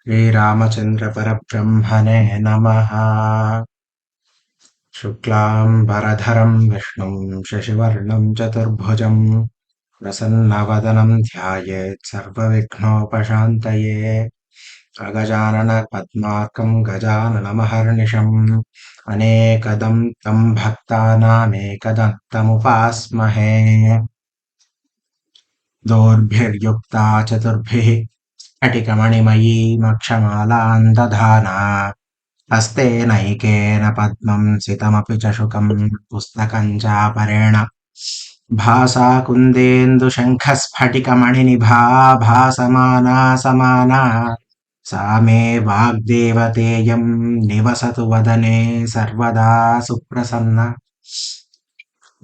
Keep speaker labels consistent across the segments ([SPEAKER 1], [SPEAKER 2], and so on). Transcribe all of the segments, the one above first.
[SPEAKER 1] श्रीरामचन्द्रपरब्रह्मणे नमः। शुक्लाम्बरधरं विष्णुं शशिवर्णं चतुर्भुजं प्रसन्नवदनं ध्यायेत् सर्वविघ्नोपशान्तये। अगजाननपद्मार्कं गजाननमहर्निशम् अनेकदं तं भक्तानामेकदन्तमुपास्महे। दोर्भिर्युक्ता चतुर्भिः स्फटिकमणिमयीमक्षमालां दधाना हस्तेनैकेन पद्मं सितमपि च शुकं पुस्तकं चापरेण भासा कुन्देन्दुशङ्खस्फटिकमणिनिभा भासमाना समाना सा मे वाग्देवतेयं निवसतु वदने सर्वदा सुप्रसन्ना।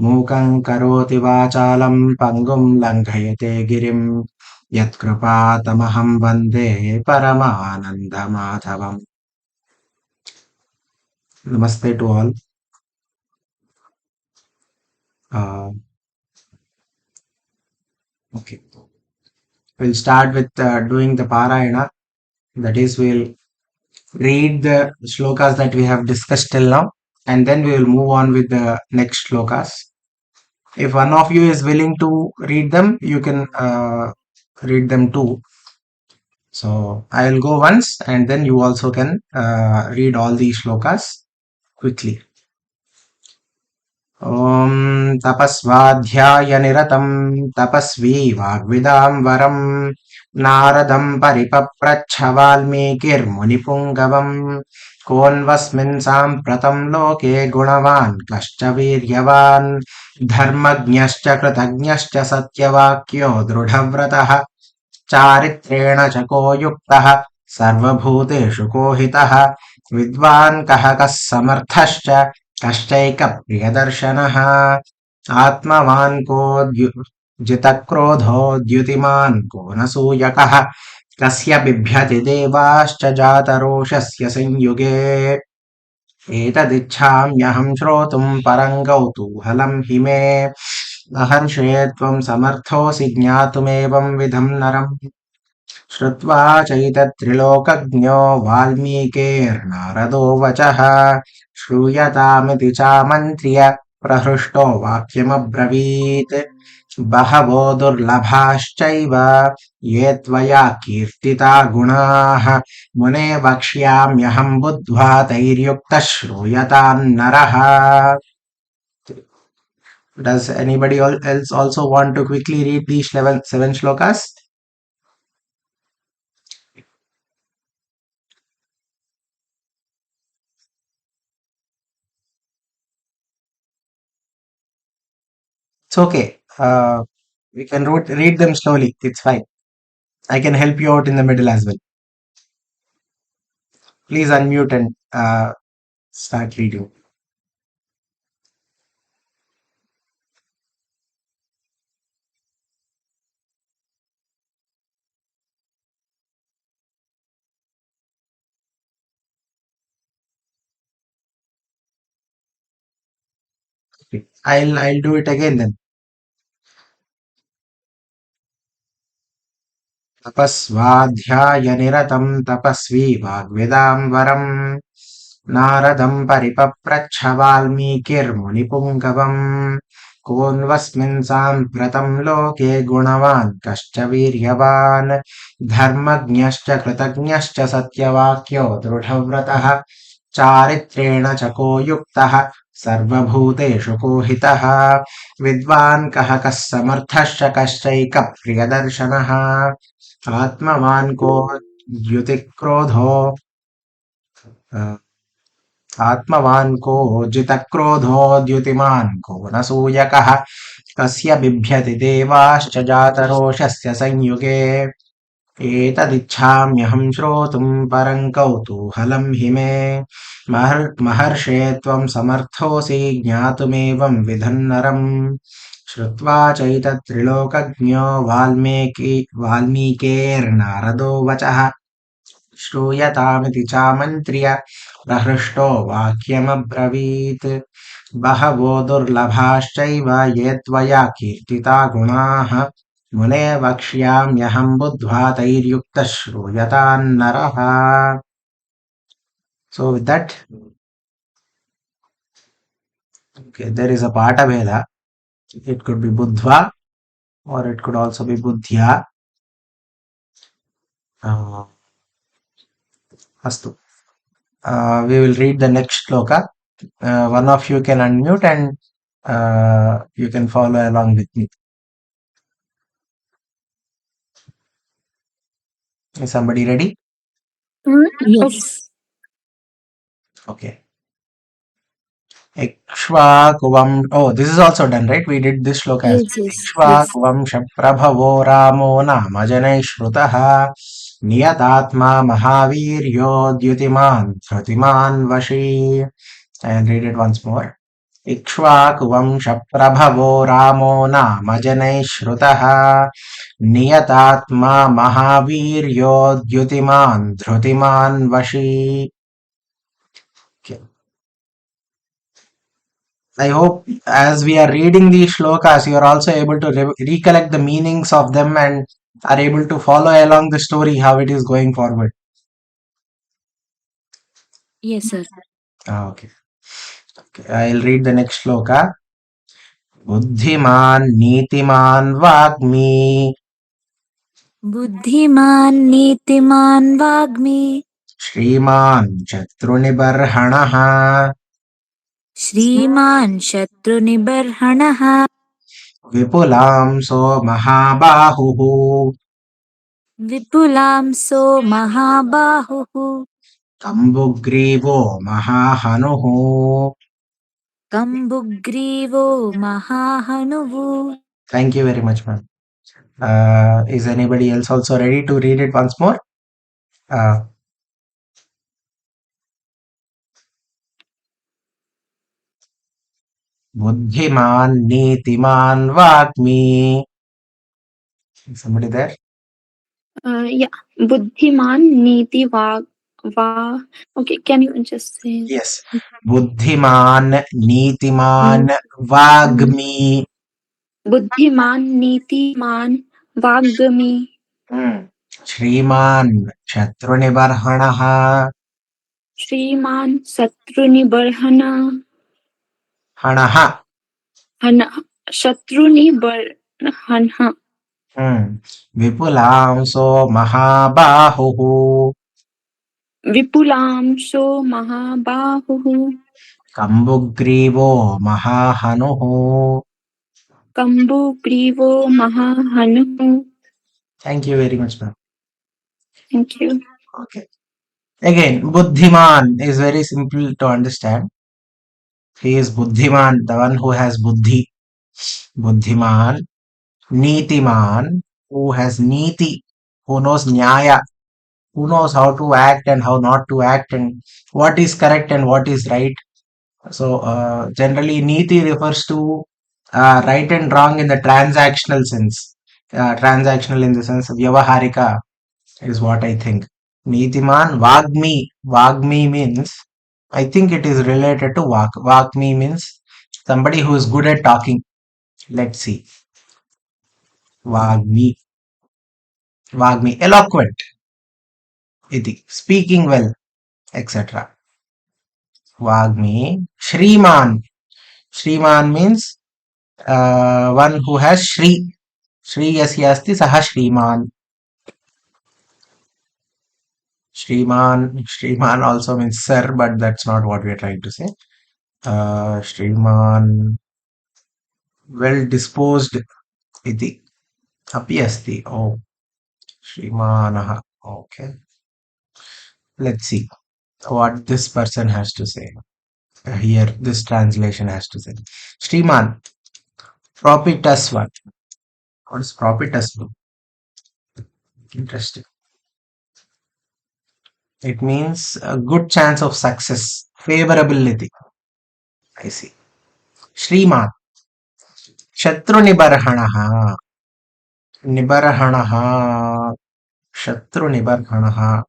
[SPEAKER 1] मूकं करोति वाचालं पङ्गुं लङ्घयते गिरिं यत्कृपातमहं वन्दे परमानन्दमाधवम्। Namaste to all. Okay, we'll start with doing the Parayana. That is, we'll read the shlokas that we have discussed till now, and then we will move on with the next shlokas. If one of you is willing to read them, you can read them too. So I will go once, and then you also can read all these shlokas quickly. ॐ तपस्वाध्यायनिरतं तपस्वी वाग्विदां वरं नारदं परिपप्रच्छ वाल्मीकिर्मुनिपुङ्गवम् कोऽन्वस्मिन् साम्प्रतं लोके गुणवान् कश्च वीर्यवान् धर्मज्ञश्च कृतज्ञश्च सत्यवाक्यो दृढव्रतः चारित्रेण च को युक्तः सर्वभूतेषु को हितः विद्वान् कः समर्थश्च कश्चैकप्रियदर्शनः आत्मवान् को जितक्रोधो द्युतिमान् को न सूयकः कस्य बिभ्यति देवाश्च जातरोषस्य संयुगे एतदिच्छाम्यहं श्रोतुं परं कौतूहलं हि मे महर्षे त्वं समर्थोऽसि ज्ञातुमेवं विधं नरम् श्रुत्वा चैतत्त्रिलोकज्ञो वाल्मीकेर्नारदो वचः श्रूयतामिति चामन्त्र्य प्रहृष्टो वाक्यमब्रवीत् बहवो दुर्लभाश्चैव ये त्वया कीर्तिता गुणाः मुने वक्ष्याम्यहं बुद्ध्वा तैर्युक्तः श्रूयतान्नरः. Does anybody else also want to quickly read these 7 shlokas? It's okay. We can read them slowly. It's fine. I can help you out in the middle as well. Please unmute and start reading. Okay. I'll do it again then. तपस्वाध्यायनिरतं तपस्वी वाग्विदां वरं नारदं परिपप्रच्छ वाल्मीकिर्मुनिपुङ्गवम् कोऽन्वस्मिन् साम्प्रतं लोके गुणवान् कश्च वीर्यवान् धर्मज्ञश्च कृतज्ञश्च सत्यवाक्यो दृढव्रतः चारित्रेण च को युक्तः सर्वभूतेषु को हितः विद्वान् कः समर्थश्च कश्चैकप्रियदर्शनः आत्मवान् को द्युतिक्रोधो आत्मवान् को जितक्रोधो द्युतिमान् को न सूयकः कस्य बिभ्यति देवाश्च जातरोषस्य संयुगे एतदिच्छाम्यहं श्रोतुं परं कौतूहलं हि मे महर्षे त्वं समर्थोऽसि ज्ञातुमेवं विधन्नरम् श्रुत्वा चैतत्त्रिलोकज्ञो वाल्मीकेर्नारदो वचः श्रूयतामिति चामन्त्र्य प्रहृष्टो वाक्यमब्रवीत् बहवो दुर्लभाश्चैव ये त्वया कीर्तिता गुणाः मुने वक्ष्याम्यहं बुद्ध्वा तैर्युक्तः श्रूयतान्नरः. So with that, okay, there is a pata bheda. It could be buddhva or it could also be buddhya. Astu. We will read the next shloka. One of you can unmute and you can follow along with me. Is somebody ready?
[SPEAKER 2] Yes.
[SPEAKER 1] Okay. Ikshvakuvam. Oh, this is also done, right? We did this shloka as
[SPEAKER 2] Yes. Yes. Yes.
[SPEAKER 1] Ikshvakuvam Shaprabhavo Ramo Namajanai Shrutaha Niyatatma Mahaviryo Dyutiman Thrutiman Vashi. I'll read it once more. इक्ष्वाकुवंशप्रभवो रामो नामजनैः श्रुतः नियतात्मा महावीर्यो द्युतिमान् धृतिमान् वशी. Okay. I hope as we are reading these shlokas, you are also able to recollect the meanings of them and are able to follow along the story how it is going forward.
[SPEAKER 2] Yes, sir.
[SPEAKER 1] Okay. I'll read the next shloka. Buddhiman nitiman vagmi
[SPEAKER 2] बुद्धिमान् नीतिमान् वाग्मी
[SPEAKER 1] श्रीमान् शत्रुनिबर्हणः
[SPEAKER 2] श्रीमान् शत्रुनिबर्हणः
[SPEAKER 1] विपुलांसो महाबाहुः
[SPEAKER 2] विपुलांसो महाबाहुः
[SPEAKER 1] कम्बुग्रीवो महाहनुः.
[SPEAKER 2] कम्बुग्रीवो महाहनुः.
[SPEAKER 1] Thank you very much, ma'am. Is anybody else also ready to read it once more? Buddhiman nitiman vagmi. Somebody there?
[SPEAKER 3] Yeah, Buddhiman Niti Va. Okay, can you just say?
[SPEAKER 1] Yes. Buddhiman nitiman vagmi.
[SPEAKER 3] Buddhiman Nitiman Vagami.
[SPEAKER 1] श्रीमान् शत्रुनिबर्हणः
[SPEAKER 3] Shriman Satrunibarhana.
[SPEAKER 1] हणः
[SPEAKER 3] Shatrunibarhana.
[SPEAKER 1] विपुलांसो महाबाहुः
[SPEAKER 3] Vipulamso Mahabahuhu.
[SPEAKER 1] कम्बुग्रीवो महाहनुः.
[SPEAKER 3] Kambu Grivo Mahahanu.
[SPEAKER 1] Thank you very much, ma'am.
[SPEAKER 3] Thank you.
[SPEAKER 1] Okay. Again, Buddhiman is very simple to understand. He is Buddhiman, the one who has Buddhi. Buddhiman. Nitiman, who has Niti, who knows Nyaya, who knows how to act and how not to act and what is correct and what is right. So, generally, Niti refers to right and wrong in the transactional sense. Transactional in the sense of Vyavaharika is what I think. Nitiman Vagmi. Vagmi means, I think it is related to Vak. Vagmi means somebody who is good at talking. Let's see. Vagmi. Vagmi. Eloquent. Iti. Speaking well, etc. Vagmi. Shriman. Shriman means one who has Shri. Shri yasya asti saha Shriman. Shriman also means sir, but that's not what we are trying to say. Shriman, well disposed iti. Api asti. Oh, Shrimanaha. Okay. Let's see what this person has to say. Here, this translation has to say. Shriman, propitious one. What is propitious one? Interesting. It means a good chance of success, favorability. I see. Shriman, Shatru Nibarhanaha. Nibarhanaha. Shatru Nibarhanaha.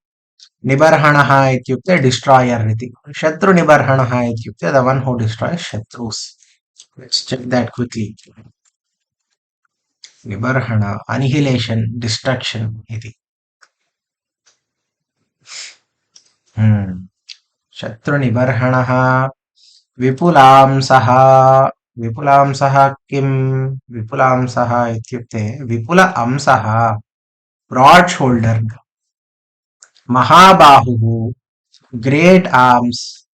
[SPEAKER 1] Nibarhanaha ityukte destroyer iti. Shatru Nibarhanaha ityukte the one who destroys Shatrus. Let's check that quickly. Nibarhana, annihilation, destruction iti. Shatru nibarhanaha विपुलांसः विपुलांसः किं विपुलांसः इत्युक्ते विपुल अंसः broad shoulder महाबाहुः great arms,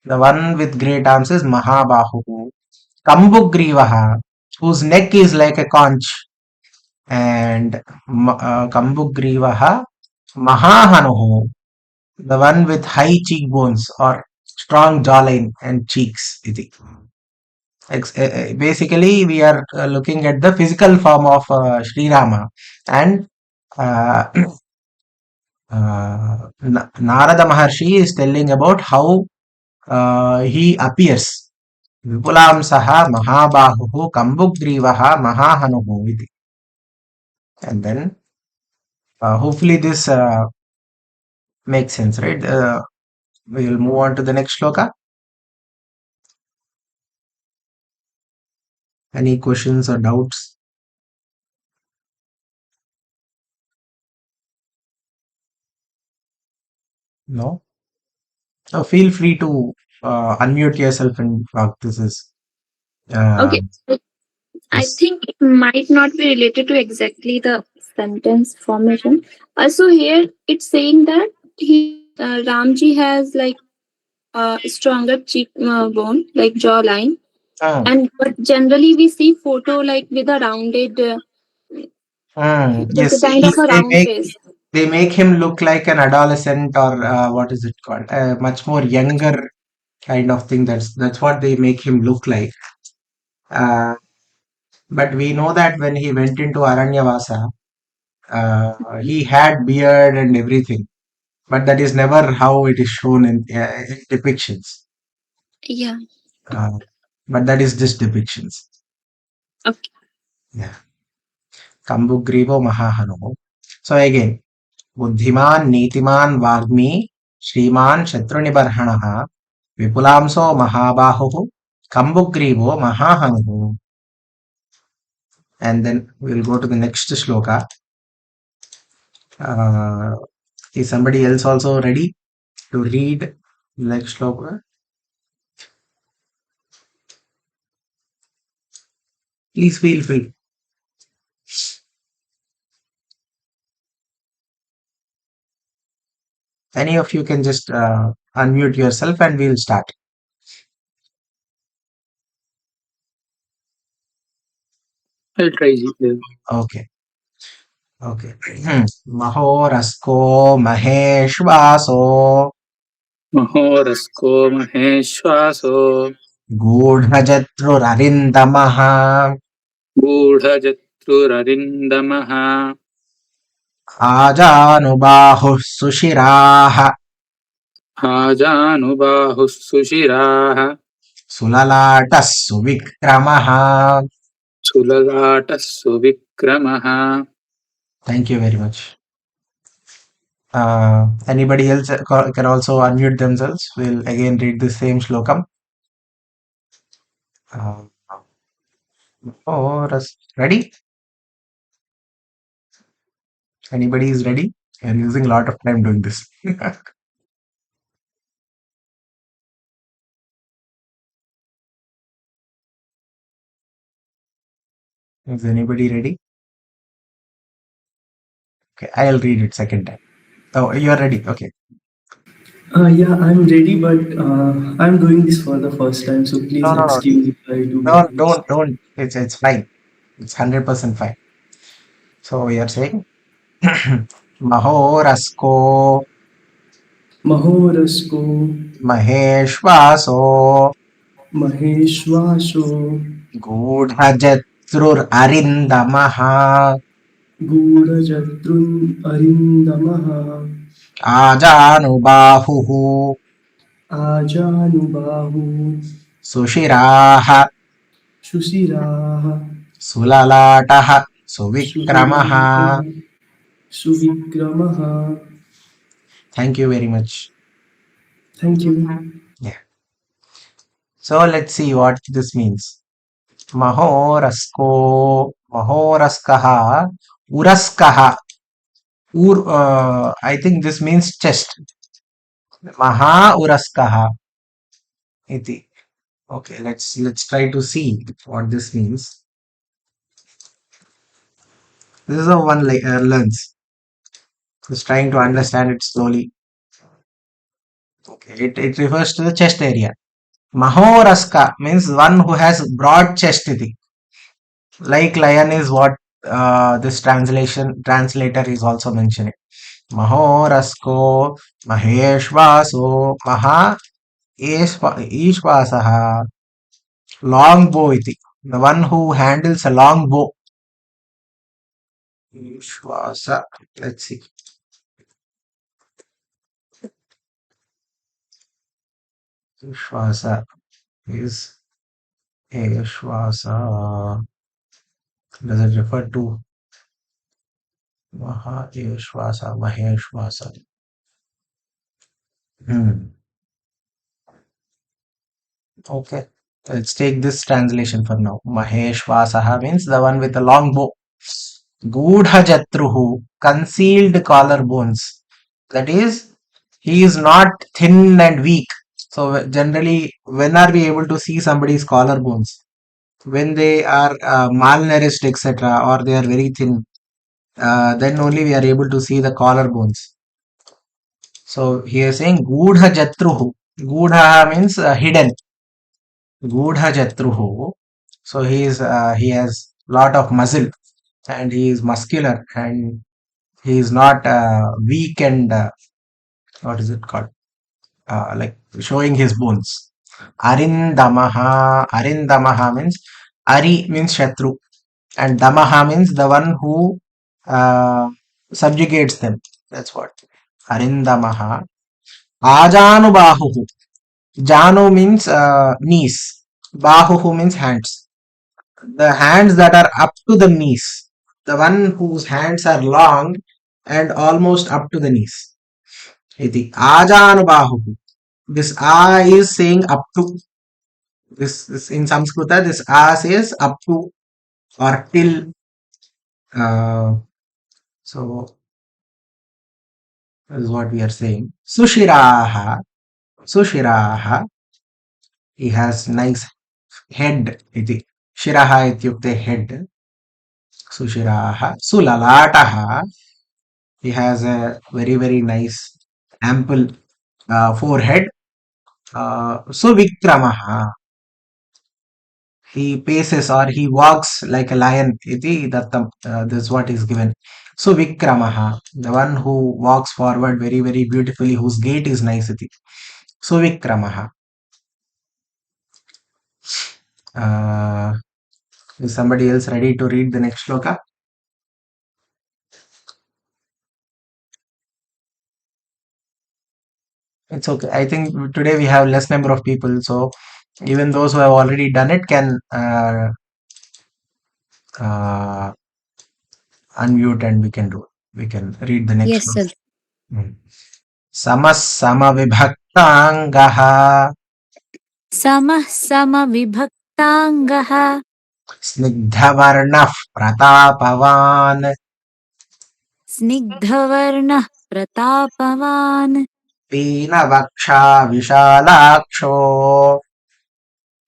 [SPEAKER 1] the one with great arms is Mahabahu. Kambugrivaha, whose neck is like a conch, and Kambugrivaha Mahahanuhu, the one with high cheekbones or strong jawline and cheeks. Basically, we are looking at the physical form of Sri Rama, and Narada Maharshi is telling about how he appears. Vipulamsaha Mahabahuhu Kambugrivaha Mahahanuhu iti. And then hopefully this makes sense, right? We will move on to the next shloka. Any questions or doubts? No? So feel free to unmute yourself and talk. This is
[SPEAKER 3] Okay. I
[SPEAKER 1] yes.
[SPEAKER 3] think it might not be related to exactly the sentence formation. Also, here it's saying that Ramji has like a stronger cheek bone, like jawline, and but generally we see photo like with a rounded,
[SPEAKER 1] Yes,
[SPEAKER 3] like a kind of a round face.
[SPEAKER 1] they make him look like an adolescent or what is it called? Much more younger kind of thing. That's what they make him look like. But we know that when he went into Aranyavasa, he had beard and everything. But that is never how it is shown in depictions.
[SPEAKER 3] Yeah.
[SPEAKER 1] But that is just depictions.
[SPEAKER 3] Okay.
[SPEAKER 1] Yeah. Kambugrivo Mahahanuhu. So again, बुद्धिमान नीतिमान वाग्मी श्रीमान शत्रुनिबर्हणः विपुलांसो महाबाहुः कम्बुग्रीवो महाहनुः. And then we'll go to the next shloka. Is somebody else also ready to read the next shloka? Please feel free. Any of you can just unmute yourself and we'll start.
[SPEAKER 4] I'll try.
[SPEAKER 1] Okay. Okay. Mahorasko Maheshvaso
[SPEAKER 4] महोरस्को महेश्वासो
[SPEAKER 1] गूढजत्रुररिन्दमः
[SPEAKER 4] गूढजत्रुररिन्दमः
[SPEAKER 1] आजानुबाहुः सुशिराः
[SPEAKER 4] आजानुबाहुः सुशिराः
[SPEAKER 1] सुललाटः सुविक्रमः.
[SPEAKER 4] सुललाटः सुविक्रमः.
[SPEAKER 1] Thank you very much. Anybody else can also unmute themselves. We'll again read the same shlokam. Ready? Anybody is ready? You're using a lot of time doing this. Is anybody ready? Okay, I'll read it second time. Oh, you are ready. Okay.
[SPEAKER 5] Yeah, I'm ready, but I'm doing this for the first time, so please
[SPEAKER 1] No.
[SPEAKER 5] excuse if I do.
[SPEAKER 1] Don't. It's fine. It's 100% fine. So we are saying Mahorasko
[SPEAKER 5] Mahorasko
[SPEAKER 1] Maheshvaso
[SPEAKER 5] Maheshvaso
[SPEAKER 1] Gudhajatrur Arindamaha
[SPEAKER 5] Gurajatrun Arindamaha
[SPEAKER 1] Ajanubahuhu
[SPEAKER 5] Ajanubahu
[SPEAKER 1] Sushiraha
[SPEAKER 5] Shusiraha
[SPEAKER 1] Sulalataha Suvikramaha.
[SPEAKER 5] Suvikramaha.
[SPEAKER 1] Thank you very much.
[SPEAKER 5] Thank you.
[SPEAKER 1] Yeah. So let's see what this means. Mahorasko Mahoraskaha, Uraskaha. I think this means chest. Maha Uraskaha. Iti. Okay, let's try to see what this means. This is how one learns. Just trying to understand it slowly. Okay, it refers to the chest area. Mahoraska means one who has broad chest. Iti. Like lion is what this translator is also mentioning. Mahorasko, Maheshvaso, Maha Ishvasaha, long bow iti. The one who handles a long bow. Ishvasa. Let's see. Ishvasa is Ishvasa. Does it refer to Maha Ishvasa, Maheshvasa? Okay. Let's take this translation for now. Maheshvasaha means the one with a long bow. Gudha Jatruhu, concealed collarbones. That is, he is not thin and weak. So generally, when are we able to see somebody's collarbones? When they are malnourished, etc., or they are very thin, then only we are able to see the collarbones. So he is saying Gudha Jatruhu. Gudha means hidden. Gudha Jatruhu. So he has lot of muscle and he is muscular and he is not weak and what is it called? Like showing his bones. Arindamaha means Ari means Shatru and Damaha means the one who subjugates them. That's what. Arindamaha. Ajanubahu. Janu means knees. Bahu means hands. The hands that are up to the knees. The one whose hands are long and almost up to the knees. Iti. Ajanubahu. This A is saying up to. This in Samskrita, this A says up to or till. So this is what we are saying. Sushiraha. Sushiraha. He has nice head. Iti. Shiraha ityukte head. Sushiraha. Sulalataha. He has a very, very nice ample forehead. Suvikramaha. He paces or he walks like a lion. Iti dattam. This is what is given. Suvikramaha. The one who walks forward very, very beautifully, whose gait is nice. Iti. Suvikramaha. Is somebody else ready to read the next shloka? It's okay. I think today we have less number of people, so even those who have already done it can unmute and we can read the next
[SPEAKER 2] Yes, sir.
[SPEAKER 1] shloka. Samavibhaktangaha
[SPEAKER 2] Samah samavibhaktangaha
[SPEAKER 1] snigdhavarnah pratapavan
[SPEAKER 2] snigdhavarnah pratapavan
[SPEAKER 1] peenavaksha vishalaksho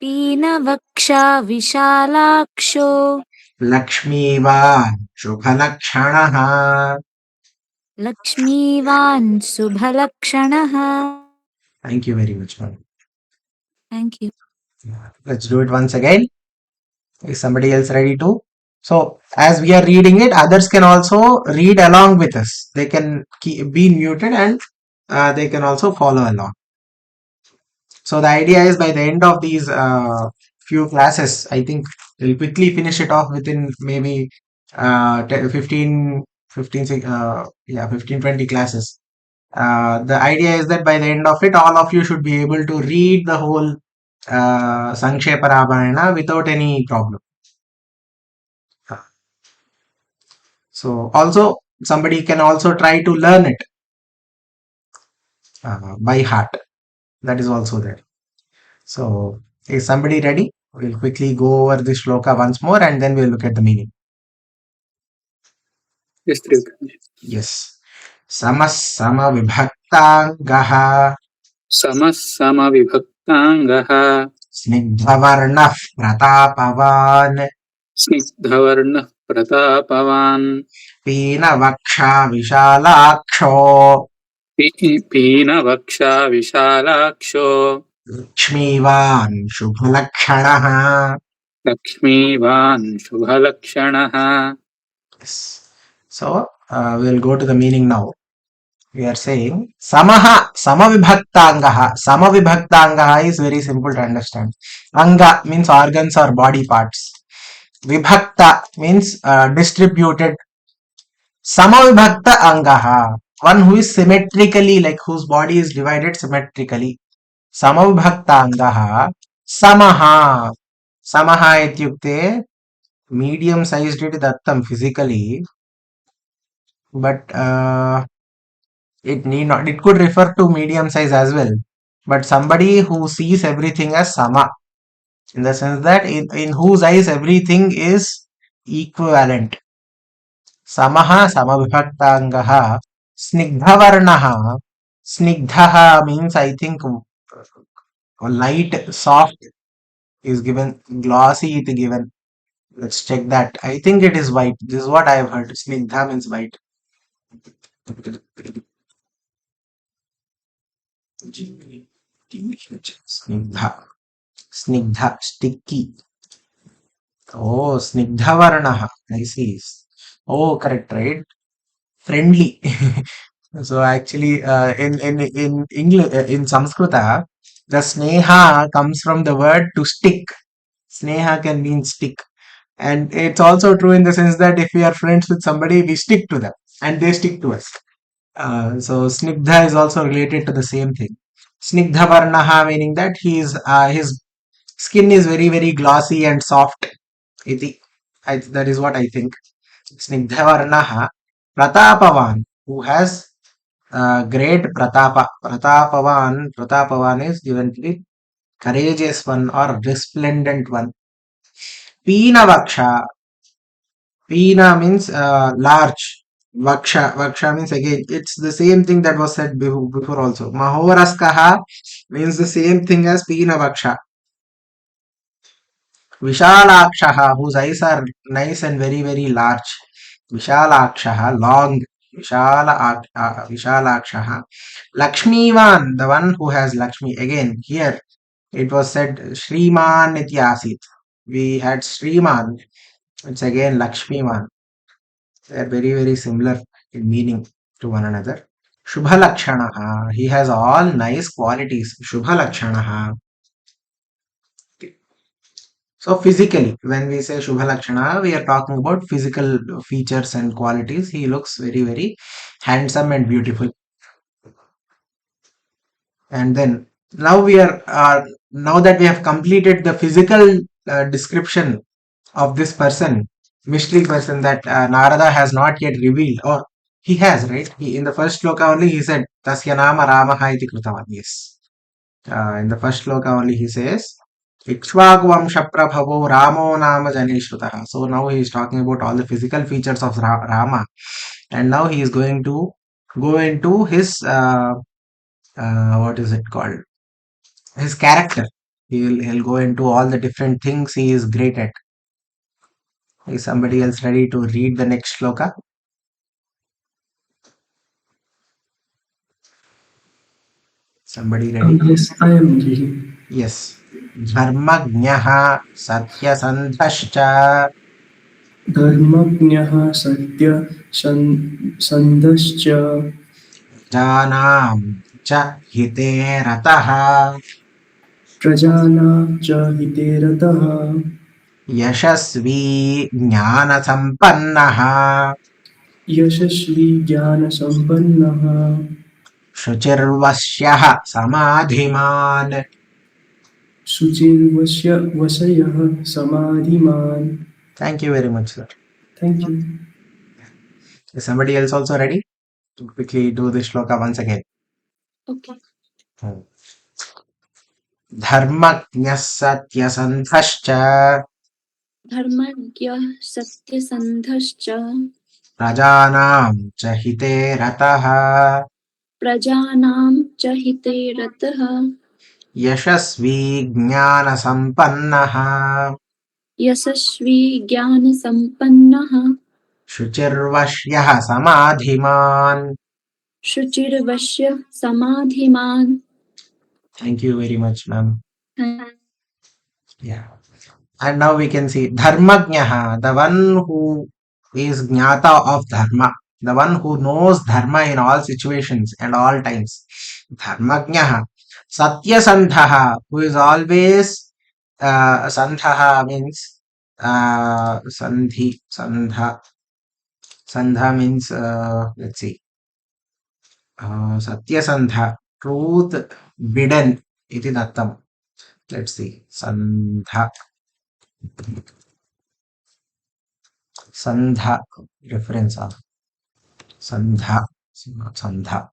[SPEAKER 2] peenavaksha vishalaksho
[SPEAKER 1] lakshmivan shubhalakshanah.
[SPEAKER 2] lakshmivan subhalakshanah.
[SPEAKER 1] Thank you very much, ma'am.
[SPEAKER 2] Thank you.
[SPEAKER 1] Let's do it once again. Is somebody else ready to? So as we are reading it, others can also read along with us. They can be muted and they can also follow along. So the idea is by the end of these few classes, I think we'll quickly finish it off within maybe 15, 20 classes. The idea is that by the end of it, all of you should be able to read the whole Sankshepa Ramayana without any problem. So also somebody can also try to learn it by heart. That is also there. So is somebody ready? We'll quickly go over this shloka once more and then we'll look at the meaning.
[SPEAKER 4] Yes, three.
[SPEAKER 1] Yes. Samah samavibhaktangah
[SPEAKER 4] Samah samavibhaktangah
[SPEAKER 1] snigdhavarnah pratapavan
[SPEAKER 4] स्निग्धवर्णः प्रतापवान्
[SPEAKER 1] पीनवक्षा विशालाक्षो
[SPEAKER 4] पीनवक्षा विशालाक्षो
[SPEAKER 1] लक्ष्मीवान् शुभलक्षणः.
[SPEAKER 4] लक्ष्मीवान् शुभलक्षणः.
[SPEAKER 1] Yes. So we'll go to the meaning now. We are saying Samaha Samavibhaktangaha. Samavibhaktangaha is very simple to understand. Anga means organs or body parts. Vibhakta means distributed. Samavibhakta Angaha, one who is symmetrically, like whose body is divided symmetrically. Samavibhakta Angaha Samaha. Samaha ityukte medium sized it dattam physically, but it need not, it could refer to medium size as well, but somebody who sees everything as sama, in the sense that in whose eyes everything is equivalent. Samaha samavibhaktangaha snigdhavarnaha. Snigdhaha means, I think, light soft is given, glossy is given. Let's check that. I think it is white. This is what I have heard. Snigdha means white. Snigdha. Snigdha, sticky. Oh, snigdhavarnaha. I see. Oh, correct, right? Friendly. So actually, in English, in Sanskrita, the sneha comes from the word to stick. Sneha can mean stick, and it's also true in the sense that if we are friends with somebody, we stick to them, and they stick to us. So snigdha is also related to the same thing. Snigdha varnaha meaning that his skin is very very glossy and soft. That is what I think. Snigdha varnaha pratapavan, who has great pratapa. Pratapavan is given to be courageous one or resplendent one. Peenavaksha. Peena means large. Vaksha means, again, it's the same thing that was said before also. Mahoraskaha means the same thing as Peenavaksha. Vishalakshaha, whose eyes are nice and very very large. Vishalakshaha, long. Vishalakshaha. Lakshmivan, the one who has Lakshmi. Again, here it was said Shriman iti asit. We had Shriman. It's again Lakshmivan. They are very very similar in meaning to one another. Shubhalakshanaha. He has all nice qualities. Shubhalakshanaha. So physically, when we say Shubhalakshana, we are talking about physical features and qualities. He looks very very handsome and beautiful. And then now now that we have completed the physical description of this person, mystery person that Narada has not yet revealed, or he has, right? In the first shloka only he said Tasya nama Ramaha iti krutavan. Yes. In the first shloka only he says Ikshvaku Vamsha Prabhavo Ramo Nama Janeshwataha. So now he is talking about all the physical features of Rama, and now he is going to go into his what is it called? His character. He'll go into all the different things he is great at. Is somebody else ready to read the next shloka? Somebody ready?
[SPEAKER 5] Yes, I am ready.
[SPEAKER 1] Yes. Dharmagnaha satyasandhascha
[SPEAKER 5] Dharmagnaha satya sandascha
[SPEAKER 1] janam cha hite rataha
[SPEAKER 5] prajana cha hiterataha
[SPEAKER 1] yashasvi jnana sampannaha
[SPEAKER 5] yashasvi jnana sampannaha
[SPEAKER 1] शुचिर्वश्यः समाधिमान्.
[SPEAKER 5] शुचिर्वश्य वशयः samadhiman.
[SPEAKER 1] Thank you very much, sir.
[SPEAKER 5] Thank you.
[SPEAKER 1] Is somebody else also ready to quickly do this shloka once again?
[SPEAKER 3] Okay.
[SPEAKER 1] Dharmajnah satyasandhascha
[SPEAKER 3] Dharmagya satyasandhascha
[SPEAKER 1] प्रजानां च हिते रतः
[SPEAKER 3] प्रजानां च हिते रतः
[SPEAKER 1] यशस्वी ज्ञानसम्पन्नः
[SPEAKER 3] यशस्वी ज्ञानसम्पन्नः
[SPEAKER 1] शुचिर्वश्यः समाधिमान्.
[SPEAKER 3] शुचिर्वश्य समाधिमान्.
[SPEAKER 1] Thank you very much, ma'am.
[SPEAKER 3] Thank-
[SPEAKER 1] Yeah. And now we can see Dharmajnaha, the one who is Jnata of Dharma, the one who knows Dharma in all situations and all times. Dharmajnaha. Satyasandhaha, who is always Sandhaha means Sandha means let's see. Satyasandha, truth bidden. Iti dattam. Let's see. Sandha. Sandha. Reference of Sandha. Sandha. Sandha.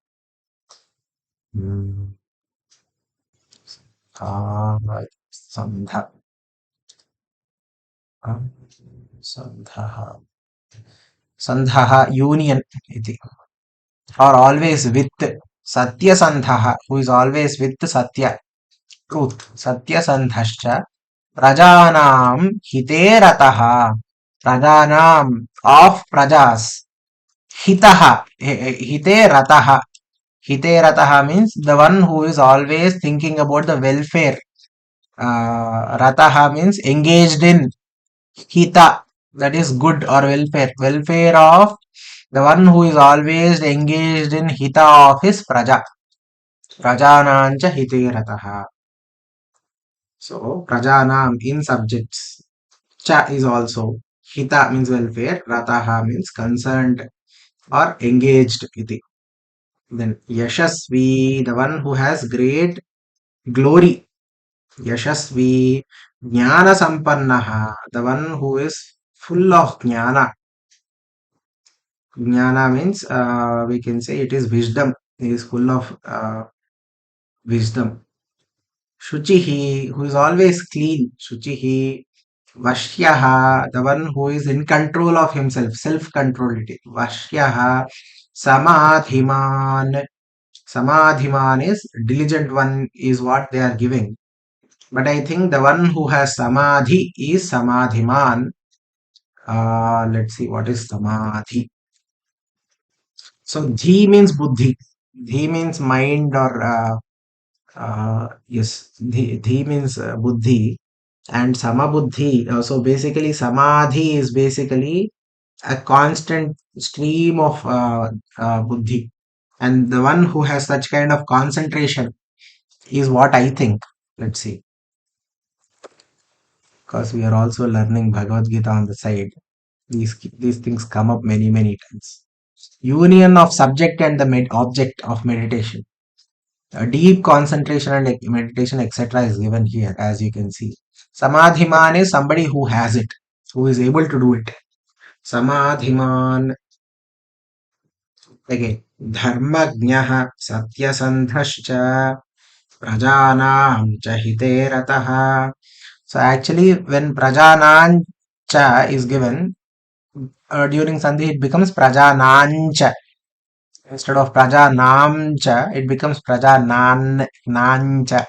[SPEAKER 1] Sandha. Sandha union. Iti. Or always with Satya Sandhaha, who is always with Satya, truth. Satya Sandhascha Prajanam Hite Rataha. Prajanam of Prajas. Hitaha. Hite Rataha. Hite Rataha means the one who is always thinking about the welfare. Rataha means engaged in. Hita, that is good or welfare. Welfare of the one who is always engaged in hita of his praja. Prajanancha hite rataha. So, prajanam in subjects. Cha is also. Hita means welfare. Rataha means concerned or engaged. Iti. Then Yashasvi, the one who has great glory. Yashasvi, Jnana Sampannaha, the one who is full of Jnana. Jnana means we can say it is wisdom. He is full of wisdom. Shuchihi, who is always clean. Shuchihi, Vashyaha, the one who is in control of himself, self-control. Vashyaha, Samadhiman. Samadhiman is diligent one is what they are giving. But I think the one who has Samadhi is Samadhiman. Let's see what is Samadhi. So Dhi means Buddhi. Dhi means mind or yes, Dhi means Buddhi and Samabuddhi. So basically Samadhi is basically a constant stream of Buddhi. And the one who has such kind of concentration is what I think. Let's see. Because we are also learning Bhagavad Gita on the side. These things come up many times. Union of subject and the object of meditation. A deep concentration and meditation, etc. is given here, as you can see. Samadhiman is somebody who has it, who is able to do it. Samadhiman. Again, Dharmajnaha Satyasandhascha Prajanam cha hite rataha. So actually, when Prajanan cha is given, during Sandhi it becomes Prajanancha. Instead of Prajanamcha, it becomes Prajanancha.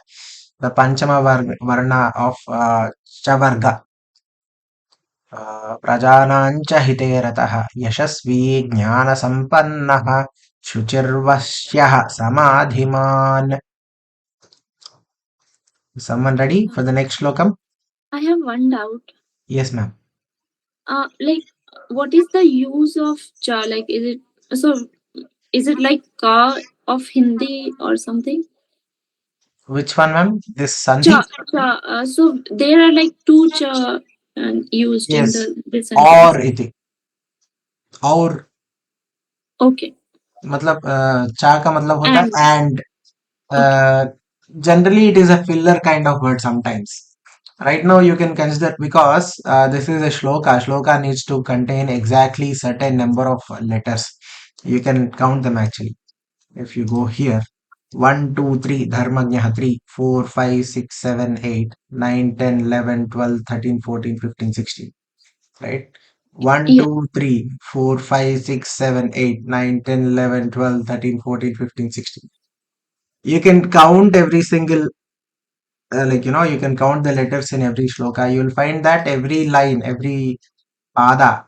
[SPEAKER 1] The Panchama Varna of Chavarga. Prajanancha hite rataha. Yashasvi jnana sampannaha. Shuchirvasyaha samadhiman. Someone ready for the next slokam?
[SPEAKER 3] I have one doubt.
[SPEAKER 1] Yes, ma'am.
[SPEAKER 3] Like, what is the use of cha? Like, is it like ka of Hindi or something?
[SPEAKER 1] Which one, ma'am? This Sandhi?
[SPEAKER 3] Cha. So there are like two cha used
[SPEAKER 1] Yes.
[SPEAKER 3] in this
[SPEAKER 1] Or
[SPEAKER 3] sentence.
[SPEAKER 1] iti. Or.
[SPEAKER 3] Okay.
[SPEAKER 1] मतलब चा का मतलब होता है and.
[SPEAKER 3] Okay.
[SPEAKER 1] Generally it is a filler kind of word sometimes. Right now you can consider, because this is a shloka needs to contain exactly certain number of letters. You can count them actually. If you go here, 1 2 3 Dharmajnaha 3 4 5 6 7 8 9 10 11 12 13 14 15 16, right? 1,
[SPEAKER 3] Yeah.
[SPEAKER 1] 2, 3, 4, 5, 6, 7, 8, 9, 10, 11, 12, 13, 14, 15, 16. You can count every single, you can count the letters in every shloka. You will find that every line, every pada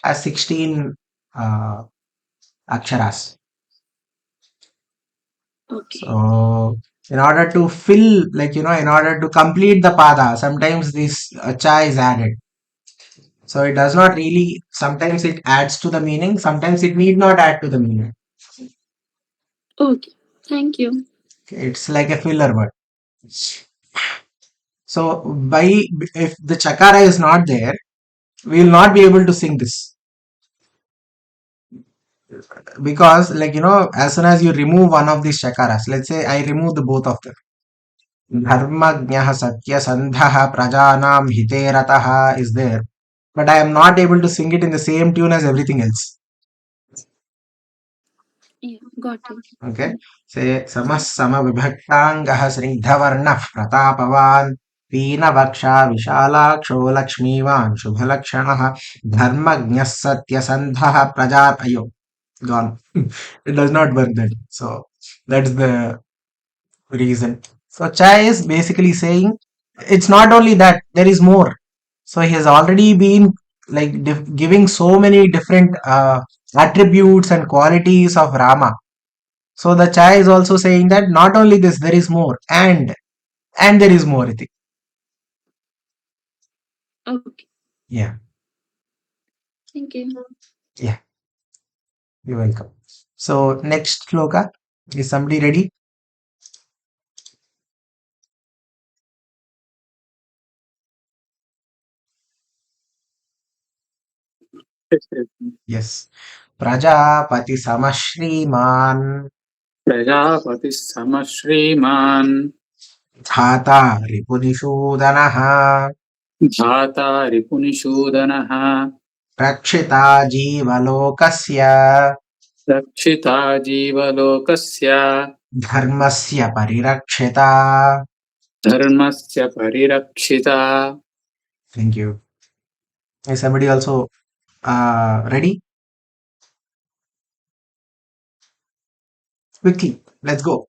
[SPEAKER 1] has 16 aksharas.
[SPEAKER 3] Okay.
[SPEAKER 1] So, in order to fill, in order to complete the pada, sometimes this cha is added. So it does not really, sometimes it adds to the meaning, sometimes it need not add to the meaning.
[SPEAKER 3] Okay. Thank you.
[SPEAKER 1] It's like a filler word. So if the chakara is not there, we will not be able to sing this. Because as soon as you remove one of these chakaras, let's say I remove the both of them. Dharmagnyah Satya Sandhaha Prajanam Hiterataha is there. But I am not able to sing it in the same tune as everything else.
[SPEAKER 3] Yeah, got it.
[SPEAKER 1] Okay. Say Samasama Vibhaktangaha Sridhavarnah Pratapavan Peenavaksha Vishalaksho Lakshmivan Shubhalakshanaha Dharmagnyah Satya Sandhaha Prajan Ayo. Gone. It does not work then. So that's the reason. So Chai is basically saying it's not only that, there is more. So he has already been giving so many different attributes and qualities of Rama. So the Chai is also saying that not only this, there is more, and there is more. Iti.
[SPEAKER 3] Okay.
[SPEAKER 1] Yeah,
[SPEAKER 3] Thank you.
[SPEAKER 1] yeah. You're welcome. So next shloka, is somebody ready? Yes. Prajapati Samashriman
[SPEAKER 4] प्रजापतिः समः श्रीमान्
[SPEAKER 1] Dhata Ripunishodanaha
[SPEAKER 4] धाता रिपुनिषूदनः
[SPEAKER 1] Rakshita Jivalokasya
[SPEAKER 4] रक्षिता जीवलोकस्य
[SPEAKER 1] Dharmasya Parirakshita.
[SPEAKER 4] धर्मस्य परिरक्षिता.
[SPEAKER 1] Thank you. Is somebody also ready? Quickly, let's go.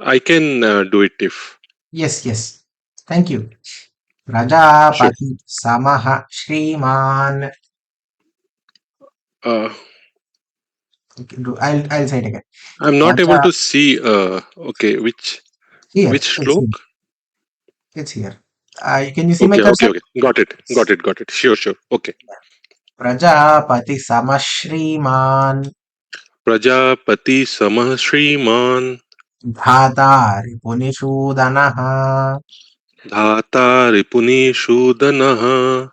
[SPEAKER 6] I can do it if.
[SPEAKER 1] Yes. Thank you. Prajapati Samaha Shriman.
[SPEAKER 6] Uh,
[SPEAKER 1] Okay, I'll say it again.
[SPEAKER 6] I'm not able
[SPEAKER 1] Praja,
[SPEAKER 6] to see. Okay, which
[SPEAKER 1] here.
[SPEAKER 6] shlok?
[SPEAKER 1] It's here. Can you see my
[SPEAKER 6] Okay.
[SPEAKER 1] cursor?
[SPEAKER 6] Got it. Sure. Okay.
[SPEAKER 1] Prajapati Samashriman
[SPEAKER 6] Prajapati Samah Shriman
[SPEAKER 1] Dhatari Punishudanaha
[SPEAKER 6] Dhata Ripuni Shudanaha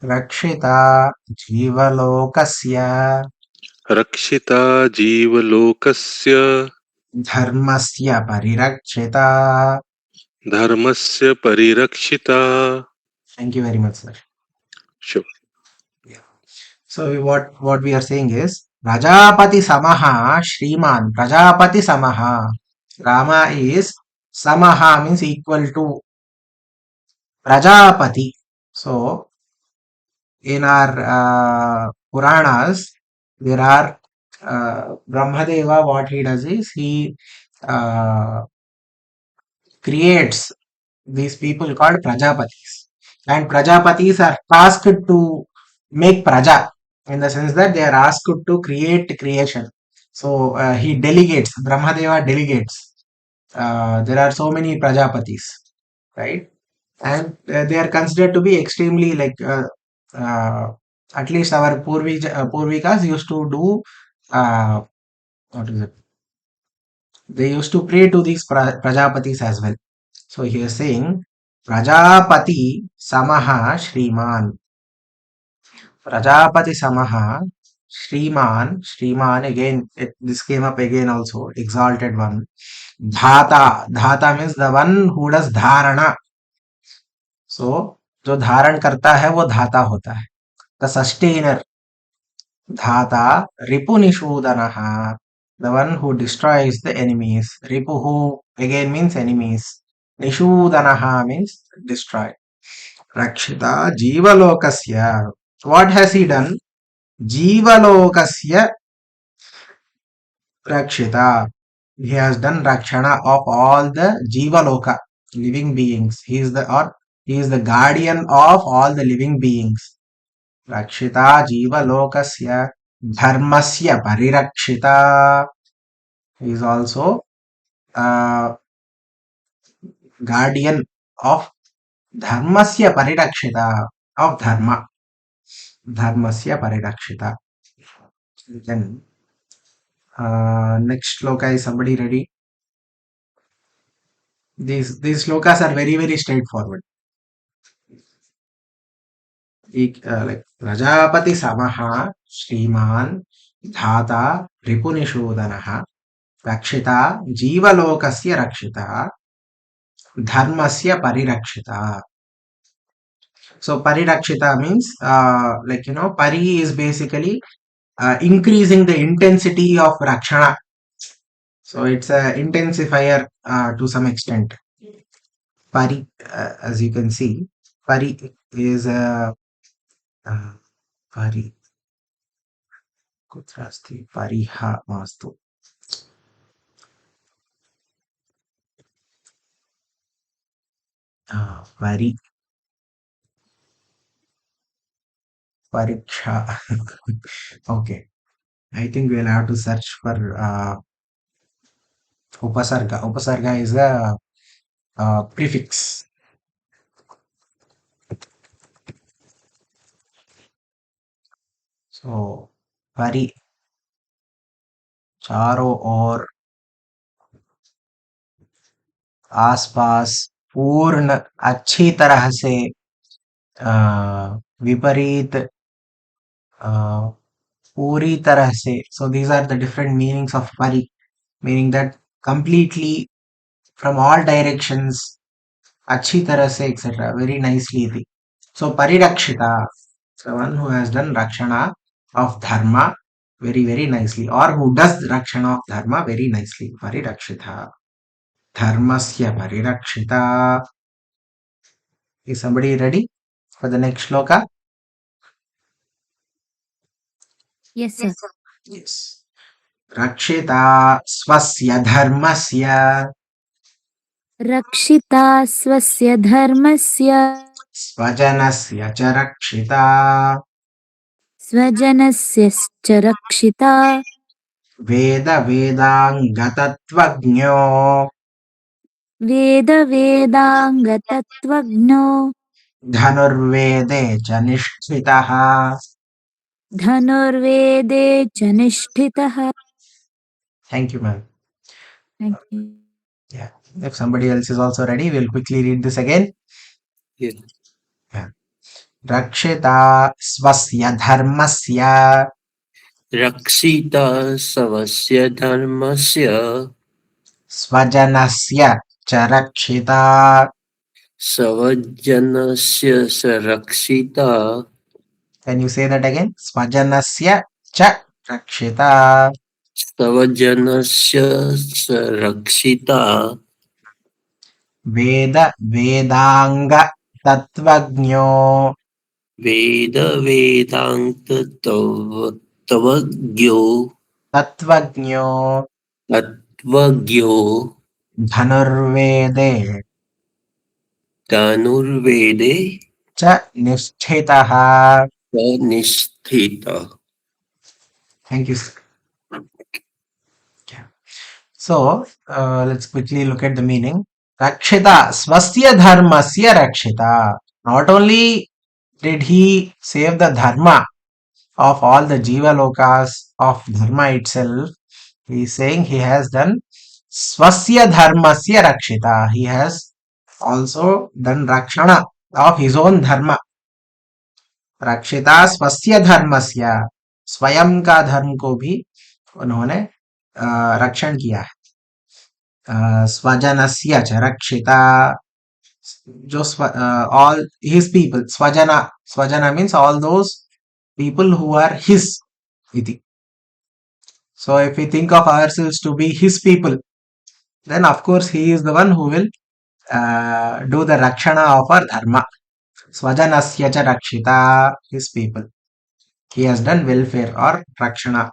[SPEAKER 1] Rakshita Jivalokasya
[SPEAKER 6] Rakshita Jivalokasya
[SPEAKER 1] Dharmasya Parirakshita.
[SPEAKER 6] Dharmasya Parirakshita.
[SPEAKER 1] Thank you very much, sir.
[SPEAKER 6] Sure.
[SPEAKER 1] So what we are saying is Prajapati Samaha Shriman. Prajapati Samaha. Rama is Samaha means equal to Prajapati. So in our Puranas, there are Brahmadeva, what he does is he creates these people called Prajapatis. And Prajapatis are tasked to make Praja, in the sense that they are asked to create creation. So he delegates, Brahmadeva delegates. There are so many Prajapatis, right? And they are considered to be extremely at least our Purvikas used to do, what is it? They used to pray to these Prajapatis as well. So he is saying Prajapati Samaha Shriman. Prajapati Samaha Shriman again, this came up again also, exalted one. Dhata means the one who does dharana. So जो धारण करता है वो धाता होता है, the sustainer. Dhata Ripunishodanaha. the one who destroys the enemies. Ripuhu again means enemies. Nishudanaha means destroy. Rakshita Jivalokasya. What has he done? Jivalokasya Rakshita. He has done Rakshana of all the Jivaloka, living beings. He is the guardian of all the living beings. Rakshita Jivalokasya Dharmasya Parirakshita. He is also guardian of Dharmasya Parirakshita, of Dharma. Dharmasya Parirakshita. Then next shloka, is somebody ready? These shlokas are very, very straightforward. Like Prajapati Samaha Shriman Dhata Ripunishodanaha Rakshita Jivalokasya Rakshita Dharmasya Parirakshita. So Parirakshita means Pari is basically increasing the intensity of Rakshana. So it's a intensifier to some extent. Pari, as you can see, Pari is a Pari. Kutra asti Pariha mastu. Pari. Pariksha. Okay. I think we'll have to search for Upasarga. Upasarga is a prefix. So, Pari, चारों ओर, आसपास, पूर्ण, अच्छी तरह से, विपरीत, पूरी तरह से. So these are the different meanings of Pari, meaning that completely, from all directions, अच्छी तरह से, etc. Very nicely. So Parirakshita, the one who has done Rakshana of Dharma very, very nicely, or who does Rakshana of Dharma very nicely. Parirakshita. Dharmasya Parirakshita. Is somebody ready for the next shloka?
[SPEAKER 2] Yes, sir.
[SPEAKER 1] Yes. Rakshita swasya dharmasya
[SPEAKER 2] Rakshita swasya dharmasya
[SPEAKER 1] svajanasya cha rakshita
[SPEAKER 2] svajanasya cha rakshita
[SPEAKER 1] Veda Vedangatatvagno
[SPEAKER 2] Veda Vedangatatvagno
[SPEAKER 1] Dhanurvede cha nishtitaha.
[SPEAKER 2] Dhanurvede cha nishtitaha.
[SPEAKER 1] Thank you, ma'am.
[SPEAKER 2] Thank you.
[SPEAKER 1] Yeah. If somebody else is also ready, we'll quickly read this again.
[SPEAKER 5] Yeah.
[SPEAKER 1] Rakshita swasya dharmasya
[SPEAKER 5] Rakshita savasya dharmasya
[SPEAKER 1] svajanasya cha rakshita.
[SPEAKER 5] savajanasya sarakshita
[SPEAKER 1] Can you say that again? Svajanasya cha rakshita.
[SPEAKER 5] savajanasya sarakshita
[SPEAKER 1] Veda Vedanga Tatvagno
[SPEAKER 5] Veda Vedanta Tavagyo
[SPEAKER 1] Tatvagno
[SPEAKER 5] Tatvagyo
[SPEAKER 1] Dhanurvede
[SPEAKER 5] Dhanurvede
[SPEAKER 1] cha nisthitaha.
[SPEAKER 5] Nisthita.
[SPEAKER 1] Thank you, sir. Yeah. So let's quickly look at the meaning. Rakshita swasya dharmasya rakshita. Not only did he save the dharma of all the jiva lokas of dharma itself, he is saying he has done swasya dharmasya rakshita. He has also done rakshana of his own dharma. रक्षिता स्वस्य धर्मस्य, स्वयं का धर्म को भी उन्होंने रक्षण किया है. स्वजनस्य च रक्षिता, जो all his people. Swajana means all those people who are his iti. So if we think of ourselves to be his people, then of course he is the one who will do the rakshana of our dharma. Swajanasya cha rakshita, his people. He has done welfare or rakshana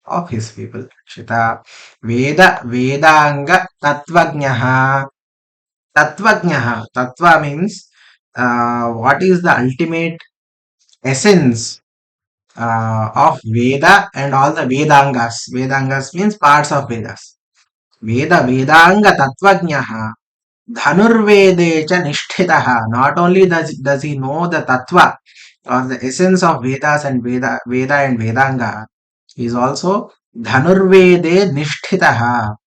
[SPEAKER 1] of his people. Rakshita. Veda, Vedanga, Tattvajnaha. Tattvajnaha. Tattva means what is the ultimate essence of Veda and all the Vedangas. Vedangas means parts of Vedas. Veda, Vedanga, Tattvajnaha. Dhanurvede cha nishtitaha. Not only does he know the tattva or the essence of Vedas and Veda and Vedanga, he is also Dhanurvede nishtitaha.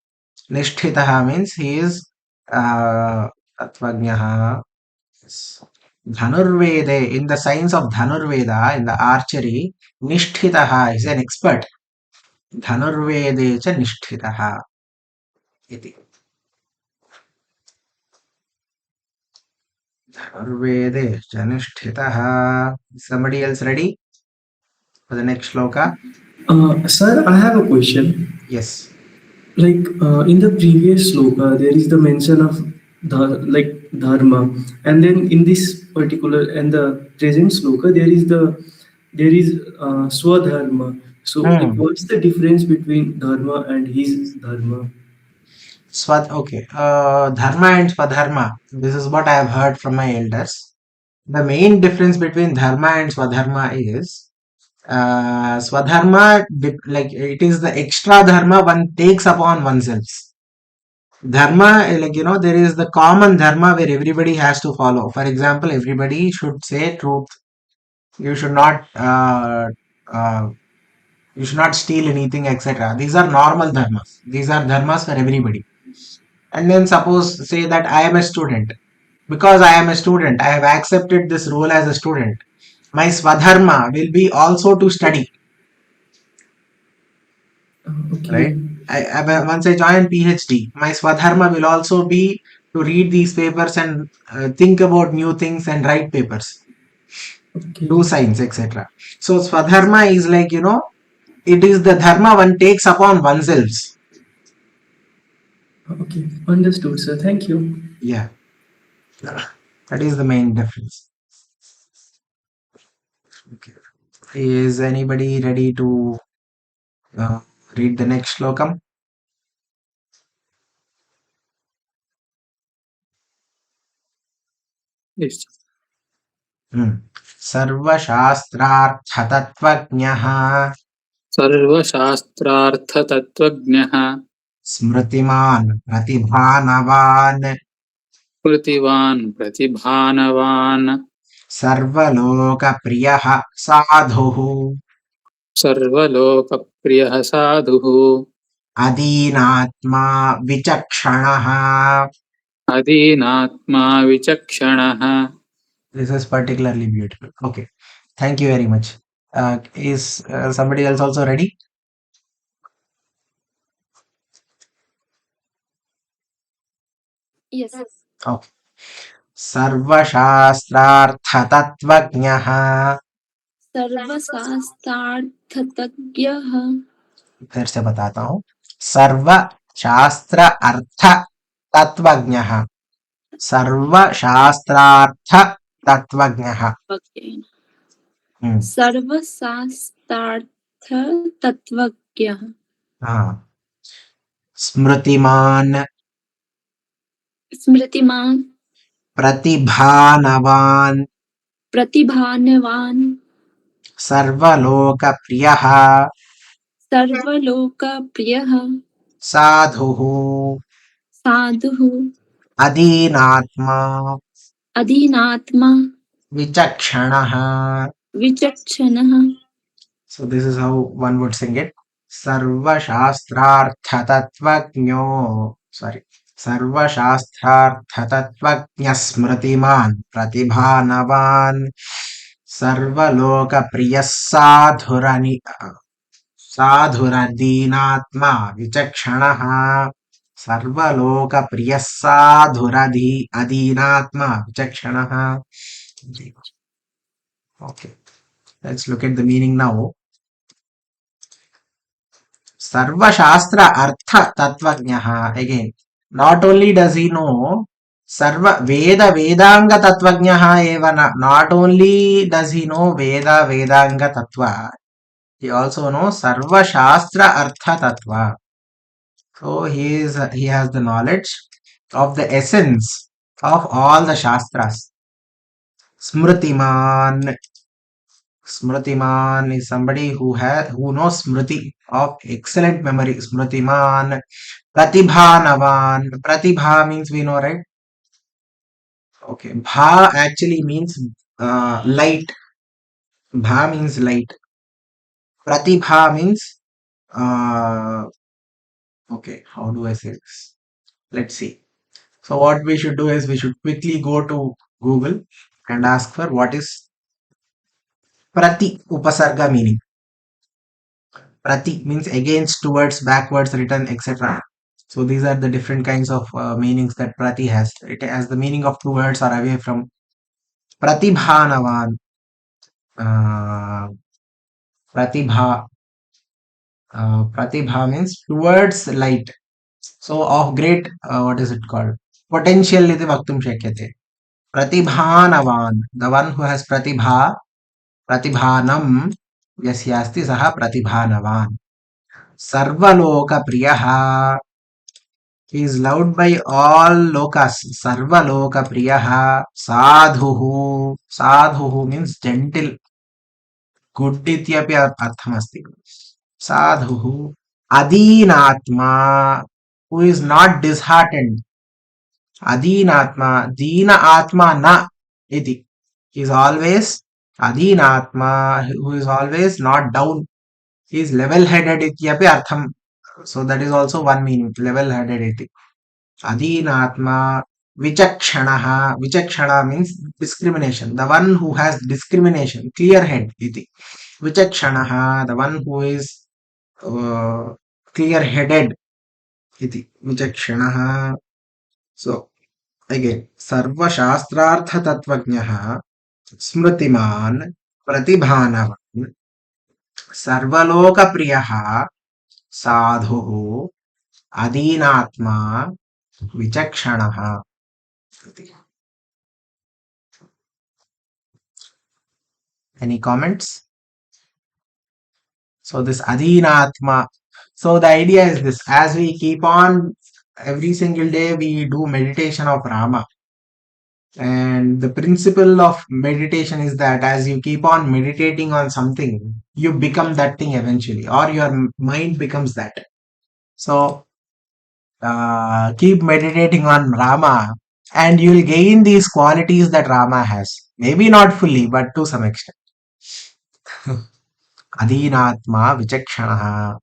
[SPEAKER 1] Nishtitaha means he is Tattvajnaha. Dhanurvede, in the science of Dhanurveda, in the archery, Nishtitaha is an expert. Dhanurvede cha Nishtitaha. Iti. Dhanurvede cha Nishtitaha. Somebody else ready for the next shloka?
[SPEAKER 5] Sir, I have a question.
[SPEAKER 1] Yes.
[SPEAKER 5] Like in the previous sloka, there is the mention of dharma, and then in this particular and the present sloka, there is swadharma. So, like, what's the difference between dharma and his dharma?
[SPEAKER 1] Okay. Dharma and Swadharma. This is what I have heard from my elders. The main difference between Dharma and Swadharma is Swadharma, like it is the extra dharma one takes upon oneself. Dharma, like there is the common dharma where everybody has to follow. For example, everybody should say truth. You should not steal anything, etc. These are normal dharmas. These are dharmas for everybody. And then suppose say that I am a student. Because I am a student, I have accepted this role as a student. My swadharma will be also to study.
[SPEAKER 5] Okay.
[SPEAKER 1] Right? Once I join PhD, my swadharma will also be to read these papers and think about new things and write papers, do science, etc. So swadharma is like it is the dharma one takes upon oneself.
[SPEAKER 5] Okay, understood, sir. Thank you.
[SPEAKER 1] Yeah, that is the main difference. Okay. Is anybody ready to read the next slokam?
[SPEAKER 4] Yes.
[SPEAKER 1] सर्वशास्त्रार्थतत्त्वज्ञः
[SPEAKER 4] सर्वशास्त्रार्थतत्त्वज्ञः
[SPEAKER 1] स्मृतिमान् प्रतिभानवान्
[SPEAKER 4] कृतिवान् प्रतिभानवान्
[SPEAKER 1] सर्वलोकप्रियः साधुः
[SPEAKER 4] सर्वलोकप्रियः साधुः
[SPEAKER 1] अदीनात्मा विचक्षणः.
[SPEAKER 4] अदीनात्मा विचक्षणः.
[SPEAKER 1] This is particularly beautiful. Okay, thank you very much. Is somebody else also ready?
[SPEAKER 3] Yes.
[SPEAKER 1] Okay. सर्वशास्त्रार्थतत्त्वज्ञः
[SPEAKER 3] सर्वशास्त्रार्थतज्ञः
[SPEAKER 1] फिर से बताता हूँ. सर्वशास्त्र अर्थ तत्त्वज्ञः. सर्वशास्त्रार्थ तत्त्वज्ञः.
[SPEAKER 3] सर्वशास्त्रार्थतत्त्वज्ञः.
[SPEAKER 1] हाँ. स्मृतिमान्
[SPEAKER 3] स्मृतिमान्
[SPEAKER 1] प्रतिभानवान्
[SPEAKER 3] प्रतिभानवान्
[SPEAKER 1] सर्वलोकप्रियः
[SPEAKER 3] सर्वलोकप्रियः
[SPEAKER 1] साधुः
[SPEAKER 3] साधुः
[SPEAKER 1] अदीनात्मा
[SPEAKER 3] अधीनात्मा
[SPEAKER 1] विचक्षणः.
[SPEAKER 3] विचक्षणः.
[SPEAKER 1] So this is how one would sing it. सर्वशास्त्रार्थतत्त्वज्ञो सर्वशास्त्रार्थतत्त्वज्ञस्मृतिमान् प्रतिभानवान् सर्वलोकप्रियः साधुरदीनात्मा विचक्षणः. सर्वलोकप्रियः अदीनात्मा विचक्षणः. Okay, let's look at the meaning now. Sarvashastra Artha Tattvajnaha. Again, not only does he know Sarva Veda Vedanga Tattvajnaha eva, not only does he know Veda Vedanga Tattva, he also knows Sarva Shastra Artha Tattva. So he has the knowledge of the essence of all the Shastras. Smritiman. Smritiman is somebody who knows Smriti, of excellent memory. Smritiman. Pratibhanavan. Pratibha means we know, right? Okay. Bha actually means light. Bha means light. Pratibha means okay. How do I say this? Let's see. So what we should do is we should quickly go to Google and ask for what is Prati Upasarga meaning. Prati means against, towards, backwards, written, etc. So these are the different kinds of meanings that Prati has. It has the meaning of towards or away from. Pratibhanavan. Pratibha. Pratibha means towards light. So of great, what is it called? Potential iti vaktum shakyate. Pratibhanavan. The one who has pratibha. Pratibhanam. Yasya asti saha pratibhanavan. Sarvaloka priyaha. He is loved by all lokas. Sarvaloka priyaha. Sadhuhu. Sadhuhu means gentle. Good ityapi arthamasti. Sadhuhu. Adinatma. Who is not disheartened. Adinatma. Dina atma na iti. He is always Adinatma, who is always not down. He is level-headed ityapi artham. So that is also one meaning. Level-headed iti. Adinatma. Vichakshanaha. Vichakshana means discrimination. The one who has discrimination. Clear head iti. Vichakshanaha. The one who is clear-headed iti. Vichakshanaha. So again, Sarva Shastrartha Tattvajnaha. Smritiman. Pratibhanavan. Sarvaloka Priyaha. Sadhuhu. Adinatma. Vichakshanaha. Any comments? So this Adinatma. So the idea is this: as we keep on every single day, we do meditation of Rama. And the principle of meditation is that as you keep on meditating on something, you become that thing eventually, or your mind becomes that. So keep meditating on Rama, and you'll gain these qualities that Rama has. Maybe not fully, but to some extent. Adinatma Vichakshanaha.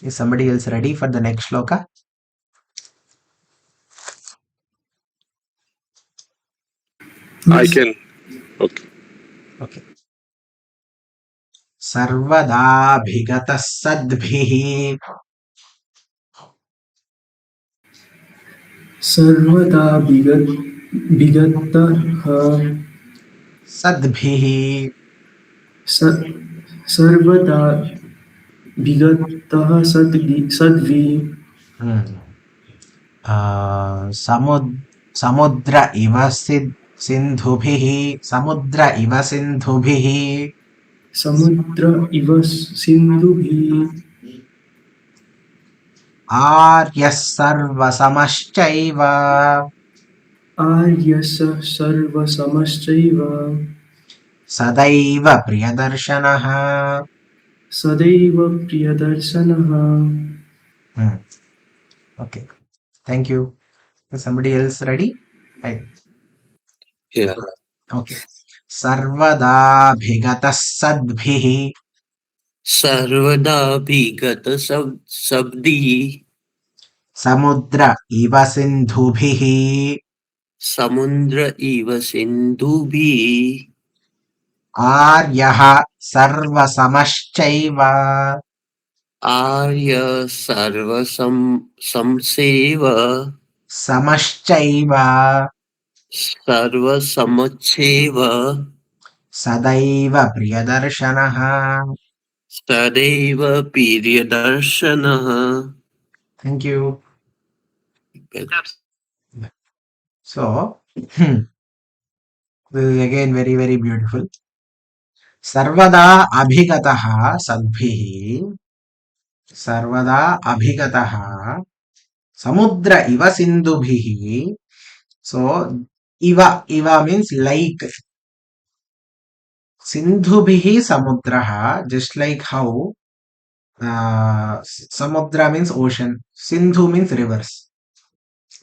[SPEAKER 1] Is somebody else ready for the next shloka?
[SPEAKER 6] I can. Okay.
[SPEAKER 1] Okay. Sarvada bhigata sadbhihi.
[SPEAKER 5] Sarvada bigatah
[SPEAKER 1] Sadbhihi.
[SPEAKER 5] Sarvada bigatah sadvi
[SPEAKER 1] Samudra iva sindhubhihi. Samudra iva sindhubhihi.
[SPEAKER 5] samudra iva sindhubhi
[SPEAKER 1] Aryas sarva samaschaiva.
[SPEAKER 5] aryasa sarva samaschaiva
[SPEAKER 1] Sadaiva priyadarshanah.
[SPEAKER 5] sadaiva priyadarsanaha.
[SPEAKER 1] Okay. Thank you. Is somebody else ready? Right.
[SPEAKER 7] Yeah.
[SPEAKER 1] Okay. Sarvada bhigata sadbhihi.
[SPEAKER 7] Sarvada bhigata sabdi
[SPEAKER 1] Samudra iva sindhubhihi.
[SPEAKER 7] samundra iva sindhubhi
[SPEAKER 1] Aryaha sarva samaschaiva.
[SPEAKER 7] arya sarva samseva
[SPEAKER 1] Samaschaiva.
[SPEAKER 7] sarva samacheva
[SPEAKER 1] Sadaiva priyadarshanah.
[SPEAKER 7] Sadaiva Piryadarshanaha.
[SPEAKER 1] Thank you. So, this is again very, very beautiful. Sarvada abhigataha sadbhihi. Sarvada abhigataha samudra iva sindubhihi. So, iva means like. Sindhubhihi samudraha, just like how samudra means ocean, sindhu means rivers.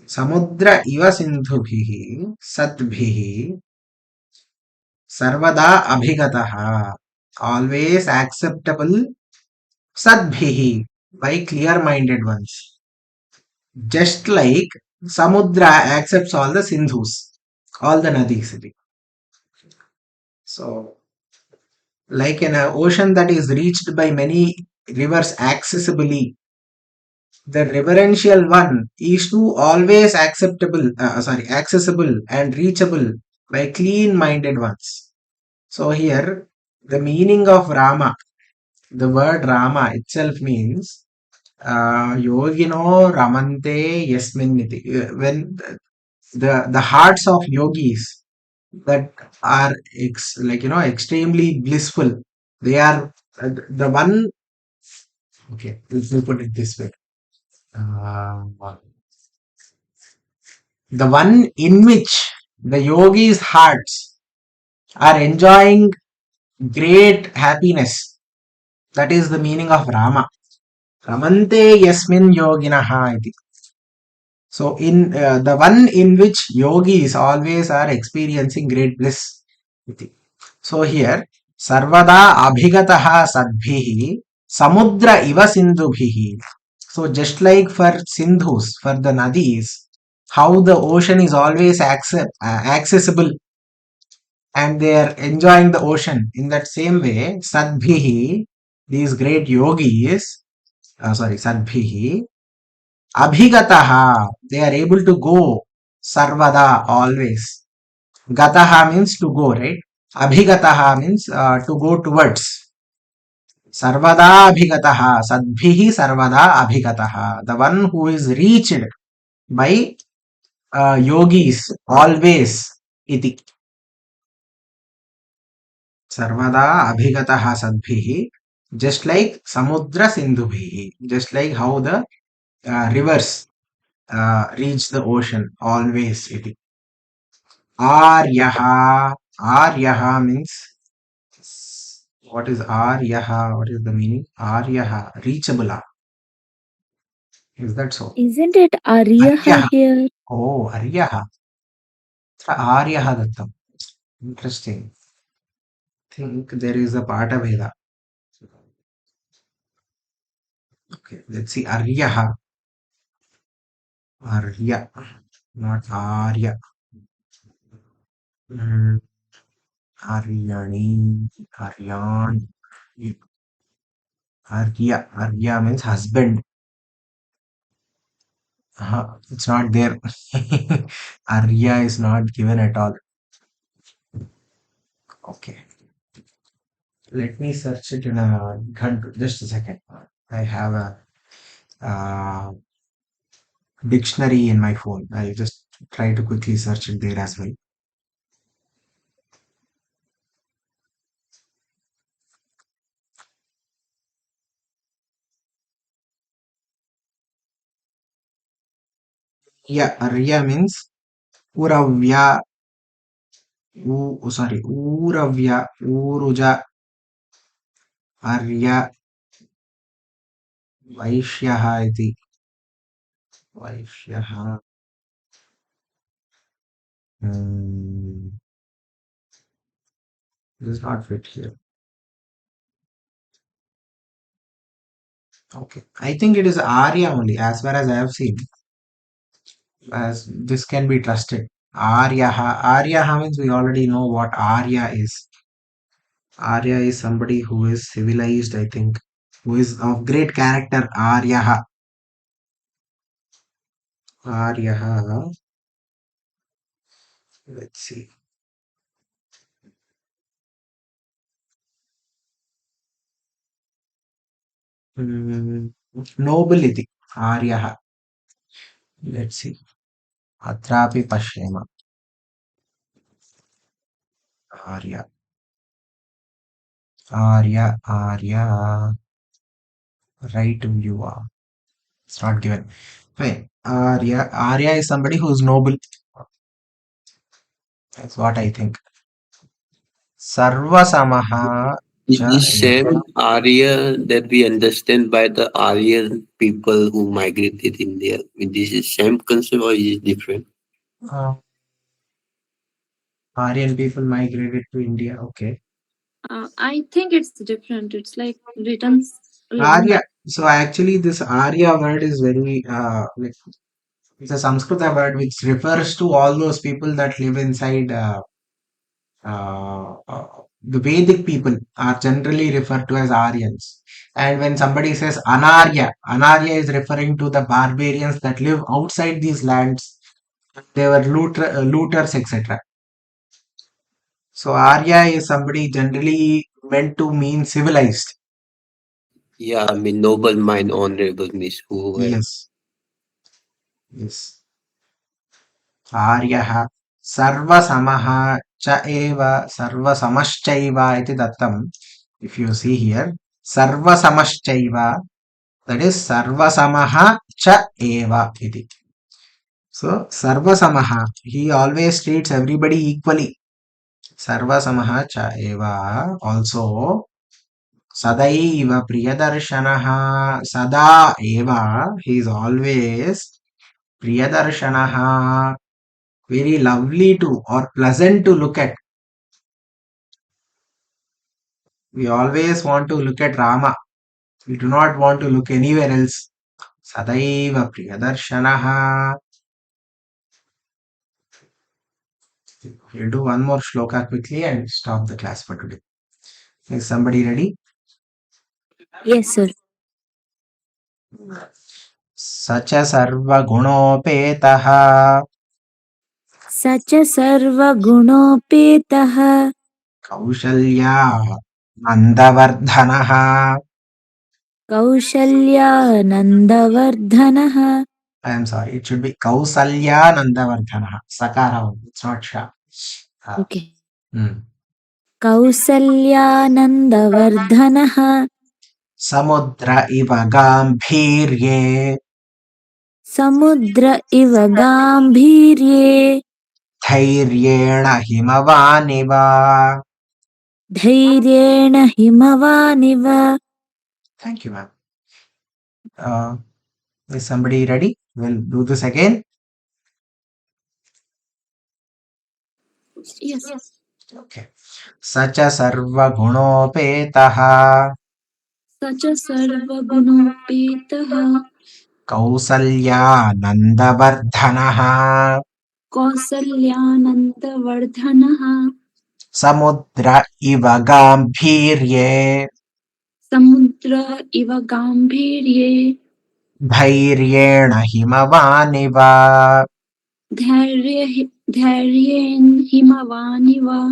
[SPEAKER 1] Samudra iva sindhubhihi satbhihi sarvada abhigataha, always acceptable, sadbhihi, by clear-minded ones. Just like samudra accepts all the sindhus, all the nadis. So, like an ocean that is reached by many rivers accessibly, the reverential one is to always accessible and reachable by clean-minded ones. So here, the meaning of Rama, the word Rama itself means yogino ramante yasminniti. When the hearts of yogis that are extremely blissful, they are the one. Okay, let me put it this way. Uh, the one in which the yogis' hearts are enjoying great happiness. That is the meaning of Rama. Ramante yasmin yoginaha iti. So, in the one in which yogis always are experiencing great bliss. Iti. So, here, sarvada abhigataha sadbhihi samudra iva sindhubhihi. So, just like for sindhus, for the nadis, how the ocean is always accessible and they are enjoying the ocean. In that same way, sadbhihi, these great yogis, sadbhihi, abhigataha, they are able to go sarvada, always. Gataha means to go, right? Abhigataha means to go towards. Sarvada abhigataha, sadbhihi sarvada abhigataha, the one who is reached by yogis always iti. Sarvada abhigataha sadbhihi, just like samudra sindhubhihi, just like how the rivers reach the ocean always iti. Aryaha, Aryaha means, what is Aryaha? What is the meaning? Aryaha, reachable. Is that so?
[SPEAKER 2] Isn't it Aryaha
[SPEAKER 1] Aryaha.
[SPEAKER 2] here?
[SPEAKER 1] Oh, Aryaha. Aryaha Dattam. Interesting. Think there is a Pata Veda. Okay, let's see. Aryaha. Arya, not Arya. Aryani, Aryan. Arya. Arya means husband. It's not there. Arya is not given at all. Okay. Let me search it in a just a second. I have a dictionary in my phone. I'll just try to quickly search it there as well. Yeah, Arya means Uravya. Uravya, Uruja, Arya, Vaishyaha iti. Vaishyaha. Does not fit here. Okay. I think it is Arya only, as far as I have seen. As this can be trusted. Aryaha. Aryaha means we already know what Arya is. Arya is somebody who is civilized, I think, who is of great character. Aryaha. Aryaha. Let's see. noble iti आर्यः. Let's see. अत्रापि पश्येम. आर्य. Right view. It's not given. Fine. Arya is somebody who is noble. That's what I think. Sarva Samaha
[SPEAKER 7] Is
[SPEAKER 1] cha
[SPEAKER 7] this same Arya that we understand by the Aryan people who migrated India? Is this the same concept or is it different?
[SPEAKER 1] Aryan people migrated to India. Okay.
[SPEAKER 3] I think it's different. It's like written long
[SPEAKER 1] Arya.
[SPEAKER 3] back.
[SPEAKER 1] So actually, this Arya word is very like it's a Sanskrita word which refers to all those people that live inside. The Vedic people are generally referred to as Aryans. And when somebody says Anarya, Anarya is referring to the barbarians that live outside these lands. They were looters, etc. So Arya is somebody generally meant to mean civilized.
[SPEAKER 7] Yeah, I mean noble mind, honorable means who were
[SPEAKER 1] Yes. Yes. Aryah sarvasamaha cha eva sarvasamashchaiva iti dattam. If you see here, sarvasamashchaiva, that is sarvasamaha cha eva iti. So sarvasamaha, he always treats everybody equally. Sarvasamaha cha eva, also sadaiva priyadarshanaha, sada eva, he is always priyadarshanaha, very lovely to or pleasant to look at. We always want to look at Rama. We do not want to look anywhere else. Sadaiva priyadarshanaha. We'll do one more shloka quickly and stop the class for today. Is somebody ready?
[SPEAKER 2] Yes, sir.
[SPEAKER 1] Sacha sarva gunopetaha
[SPEAKER 2] स च सर्वगुणोपेतः
[SPEAKER 1] kaushalya nandavardhanaha.
[SPEAKER 2] कौशल्यानन्दवर्धनः.
[SPEAKER 1] I am sorry, it should be Kausalya Nandavardhanaha. Sakara, it's not Sha.
[SPEAKER 2] Okay.
[SPEAKER 1] Hmm.
[SPEAKER 2] कौसल्यानन्दवर्धनः.
[SPEAKER 1] Samudra iva gambhirye
[SPEAKER 2] समुद्र इव गाम्भीर्ये
[SPEAKER 1] dhairyena himavaniva.
[SPEAKER 2] धैर्येण हिमवानिव.
[SPEAKER 1] Thank you, ma'am. Is somebody ready? We'll do this again.
[SPEAKER 3] Yes.
[SPEAKER 1] Okay. Sacha sarva gunopetaha
[SPEAKER 3] Such a sarvagunopetaha
[SPEAKER 1] Kausalya Nandavardhanaha
[SPEAKER 3] Kausalyanandavardhanaha
[SPEAKER 1] Samudra iva gambhirye
[SPEAKER 3] Samudra iva gambhirye
[SPEAKER 1] dhairyena himavaniva.
[SPEAKER 3] Dharyen himavaniva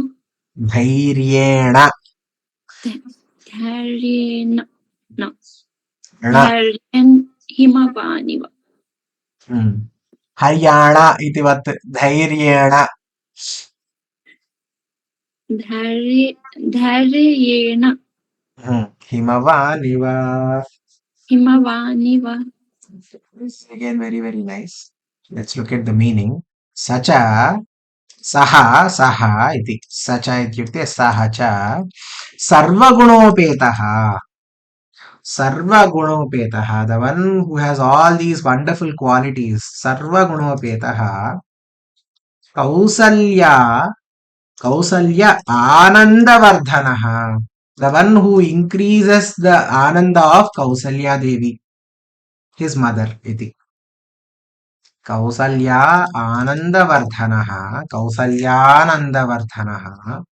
[SPEAKER 1] Dhairyena
[SPEAKER 3] Dharyen
[SPEAKER 1] na.
[SPEAKER 3] Dharyen himavaniva
[SPEAKER 1] Haryana iti vat dhairyena.
[SPEAKER 3] Dharyena
[SPEAKER 1] Himavaniva.
[SPEAKER 3] himavaniva.
[SPEAKER 1] This is again very, very nice. Let's look at the meaning. Sacha saha iti. Sacha ityukte saha cha sarvagunopetaha. Sarvagunopetaha, the one who has all these wonderful qualities. Sarvagunopetaha. Kausalya Anandavardhanaha, the one who increases the Ananda of Kausalya Devi, his mother. Iti. Kausalya Anandavardhanaha, Kausalyanandavardhanaha,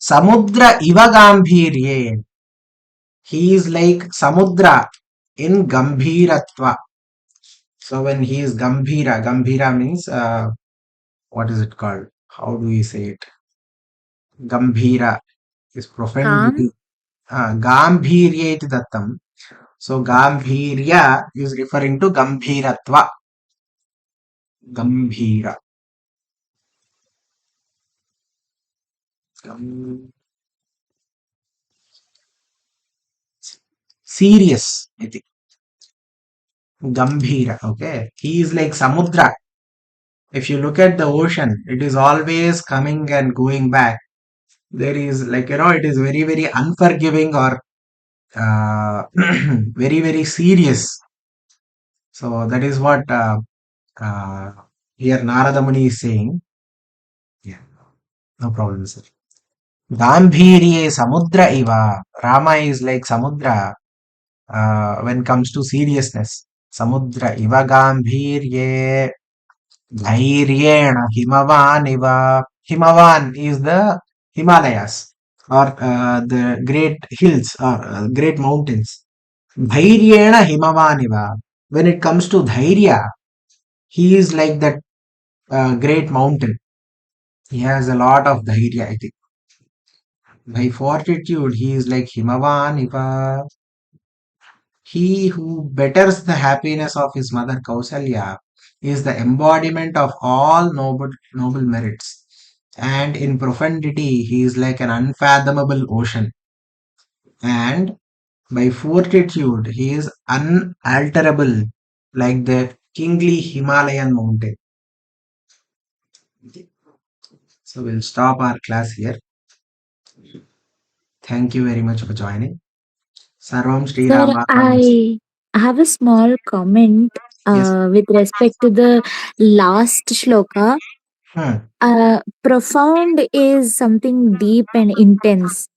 [SPEAKER 1] Samudra Iva Gambhirye. He is like Samudra in Gambhiratva. So when he is Gambhira, Gambhira means what is it called? How do we say it? Gambhira is profound
[SPEAKER 2] Calm.
[SPEAKER 1] beauty. Gambhirya iti dattam. So Gambhirya is referring to Gambhiratva. Gambhira. Serious. iti. Gambhira. Okay. He is like Samudra. If you look at the ocean, it is always coming and going back. There is like, it is very, very unforgiving or very, very serious. So that is what here Narada Muni is saying. Yeah, no problem, sir. Gambhirye Samudra iva. Rama is like Samudra when comes to seriousness. Samudra iva Gambhirye Dhairyena Himavan iva. Himavan is the Himalayas or the great hills or great mountains. Dhairyena Himavan iva. When it comes to Dhairya, he is like that great mountain. He has a lot of dhairya, I think. By fortitude, he is like Himavan Iva. He who betters the happiness of his mother Kausalya is the embodiment of all noble merits. And in profundity, he is like an unfathomable ocean. And by fortitude, he is unalterable, like the kingly Himalayan mountain. So we'll stop our class here. Thank you very much for joining. Sarvam Sri
[SPEAKER 2] Sir,
[SPEAKER 1] Ram
[SPEAKER 2] I have a small comment
[SPEAKER 1] Yes.
[SPEAKER 2] with respect to the last shloka. Profound is something deep and intense.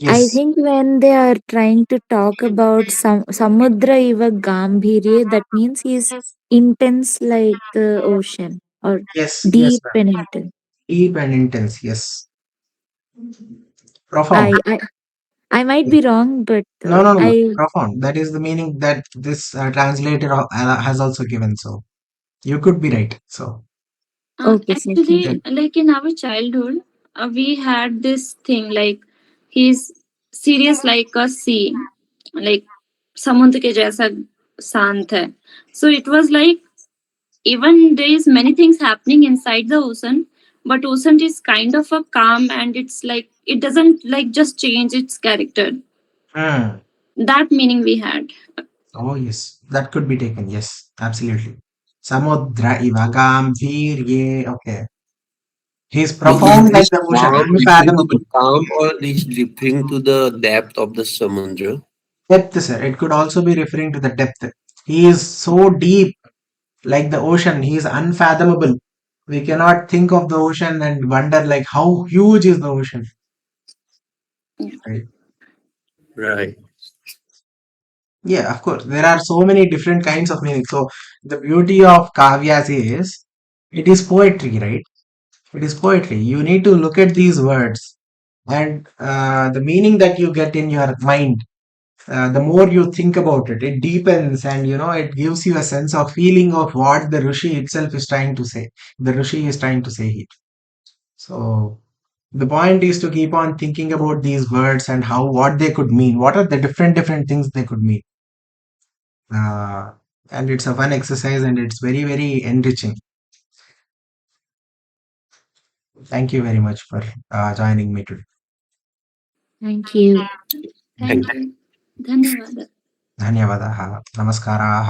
[SPEAKER 2] I
[SPEAKER 1] Yes.
[SPEAKER 2] think when they are trying to talk about Samudra Iva Gambhirye, that means he's intense like the ocean or
[SPEAKER 1] Yes.
[SPEAKER 2] deep
[SPEAKER 1] Ma'am.
[SPEAKER 2] and intense.
[SPEAKER 1] Deep and intense. Yes. Profound.
[SPEAKER 2] I might be wrong, but
[SPEAKER 1] No. Profound. That is the meaning that this translator has also given. So you could be right. So
[SPEAKER 2] Okay, sir.
[SPEAKER 3] Actually, like in our childhood, we had this thing like he's serious like a sea, like समुद्र के जैसा शांत है. So it was like even there is many things happening inside the ocean, but ocean is kind of a calm and it's like it doesn't like just change its character. That meaning we had.
[SPEAKER 1] Oh yes, that could be taken. Yes, absolutely. Samudra iva gambhirye. Okay. He's profound like the ocean, unfathomable.
[SPEAKER 7] Calm or is referring to the depth of the samudra?
[SPEAKER 1] Depth, sir. It could also be referring to the depth. He is so deep, like the ocean. He is unfathomable. We cannot think of the ocean and wonder like how huge is the ocean.
[SPEAKER 7] Right.
[SPEAKER 1] Yeah, of course. There are so many different kinds of meaning. So the beauty of kavyas is it is poetry, right? It is poetry. You need to look at these words and the meaning that you get in your mind. The more you think about it, it deepens and it gives you a sense of feeling of what the Rishi itself is trying to say. The Rishi is trying to say here. So the point is to keep on thinking about these words and what they could mean. What are the different things they could mean? And it's a fun exercise and it's very, very enriching. Thank you very much for joining me today.
[SPEAKER 2] Thank you.
[SPEAKER 3] Thank you. धन्यवाद.
[SPEAKER 1] धन्यवादाः. नमस्काराः.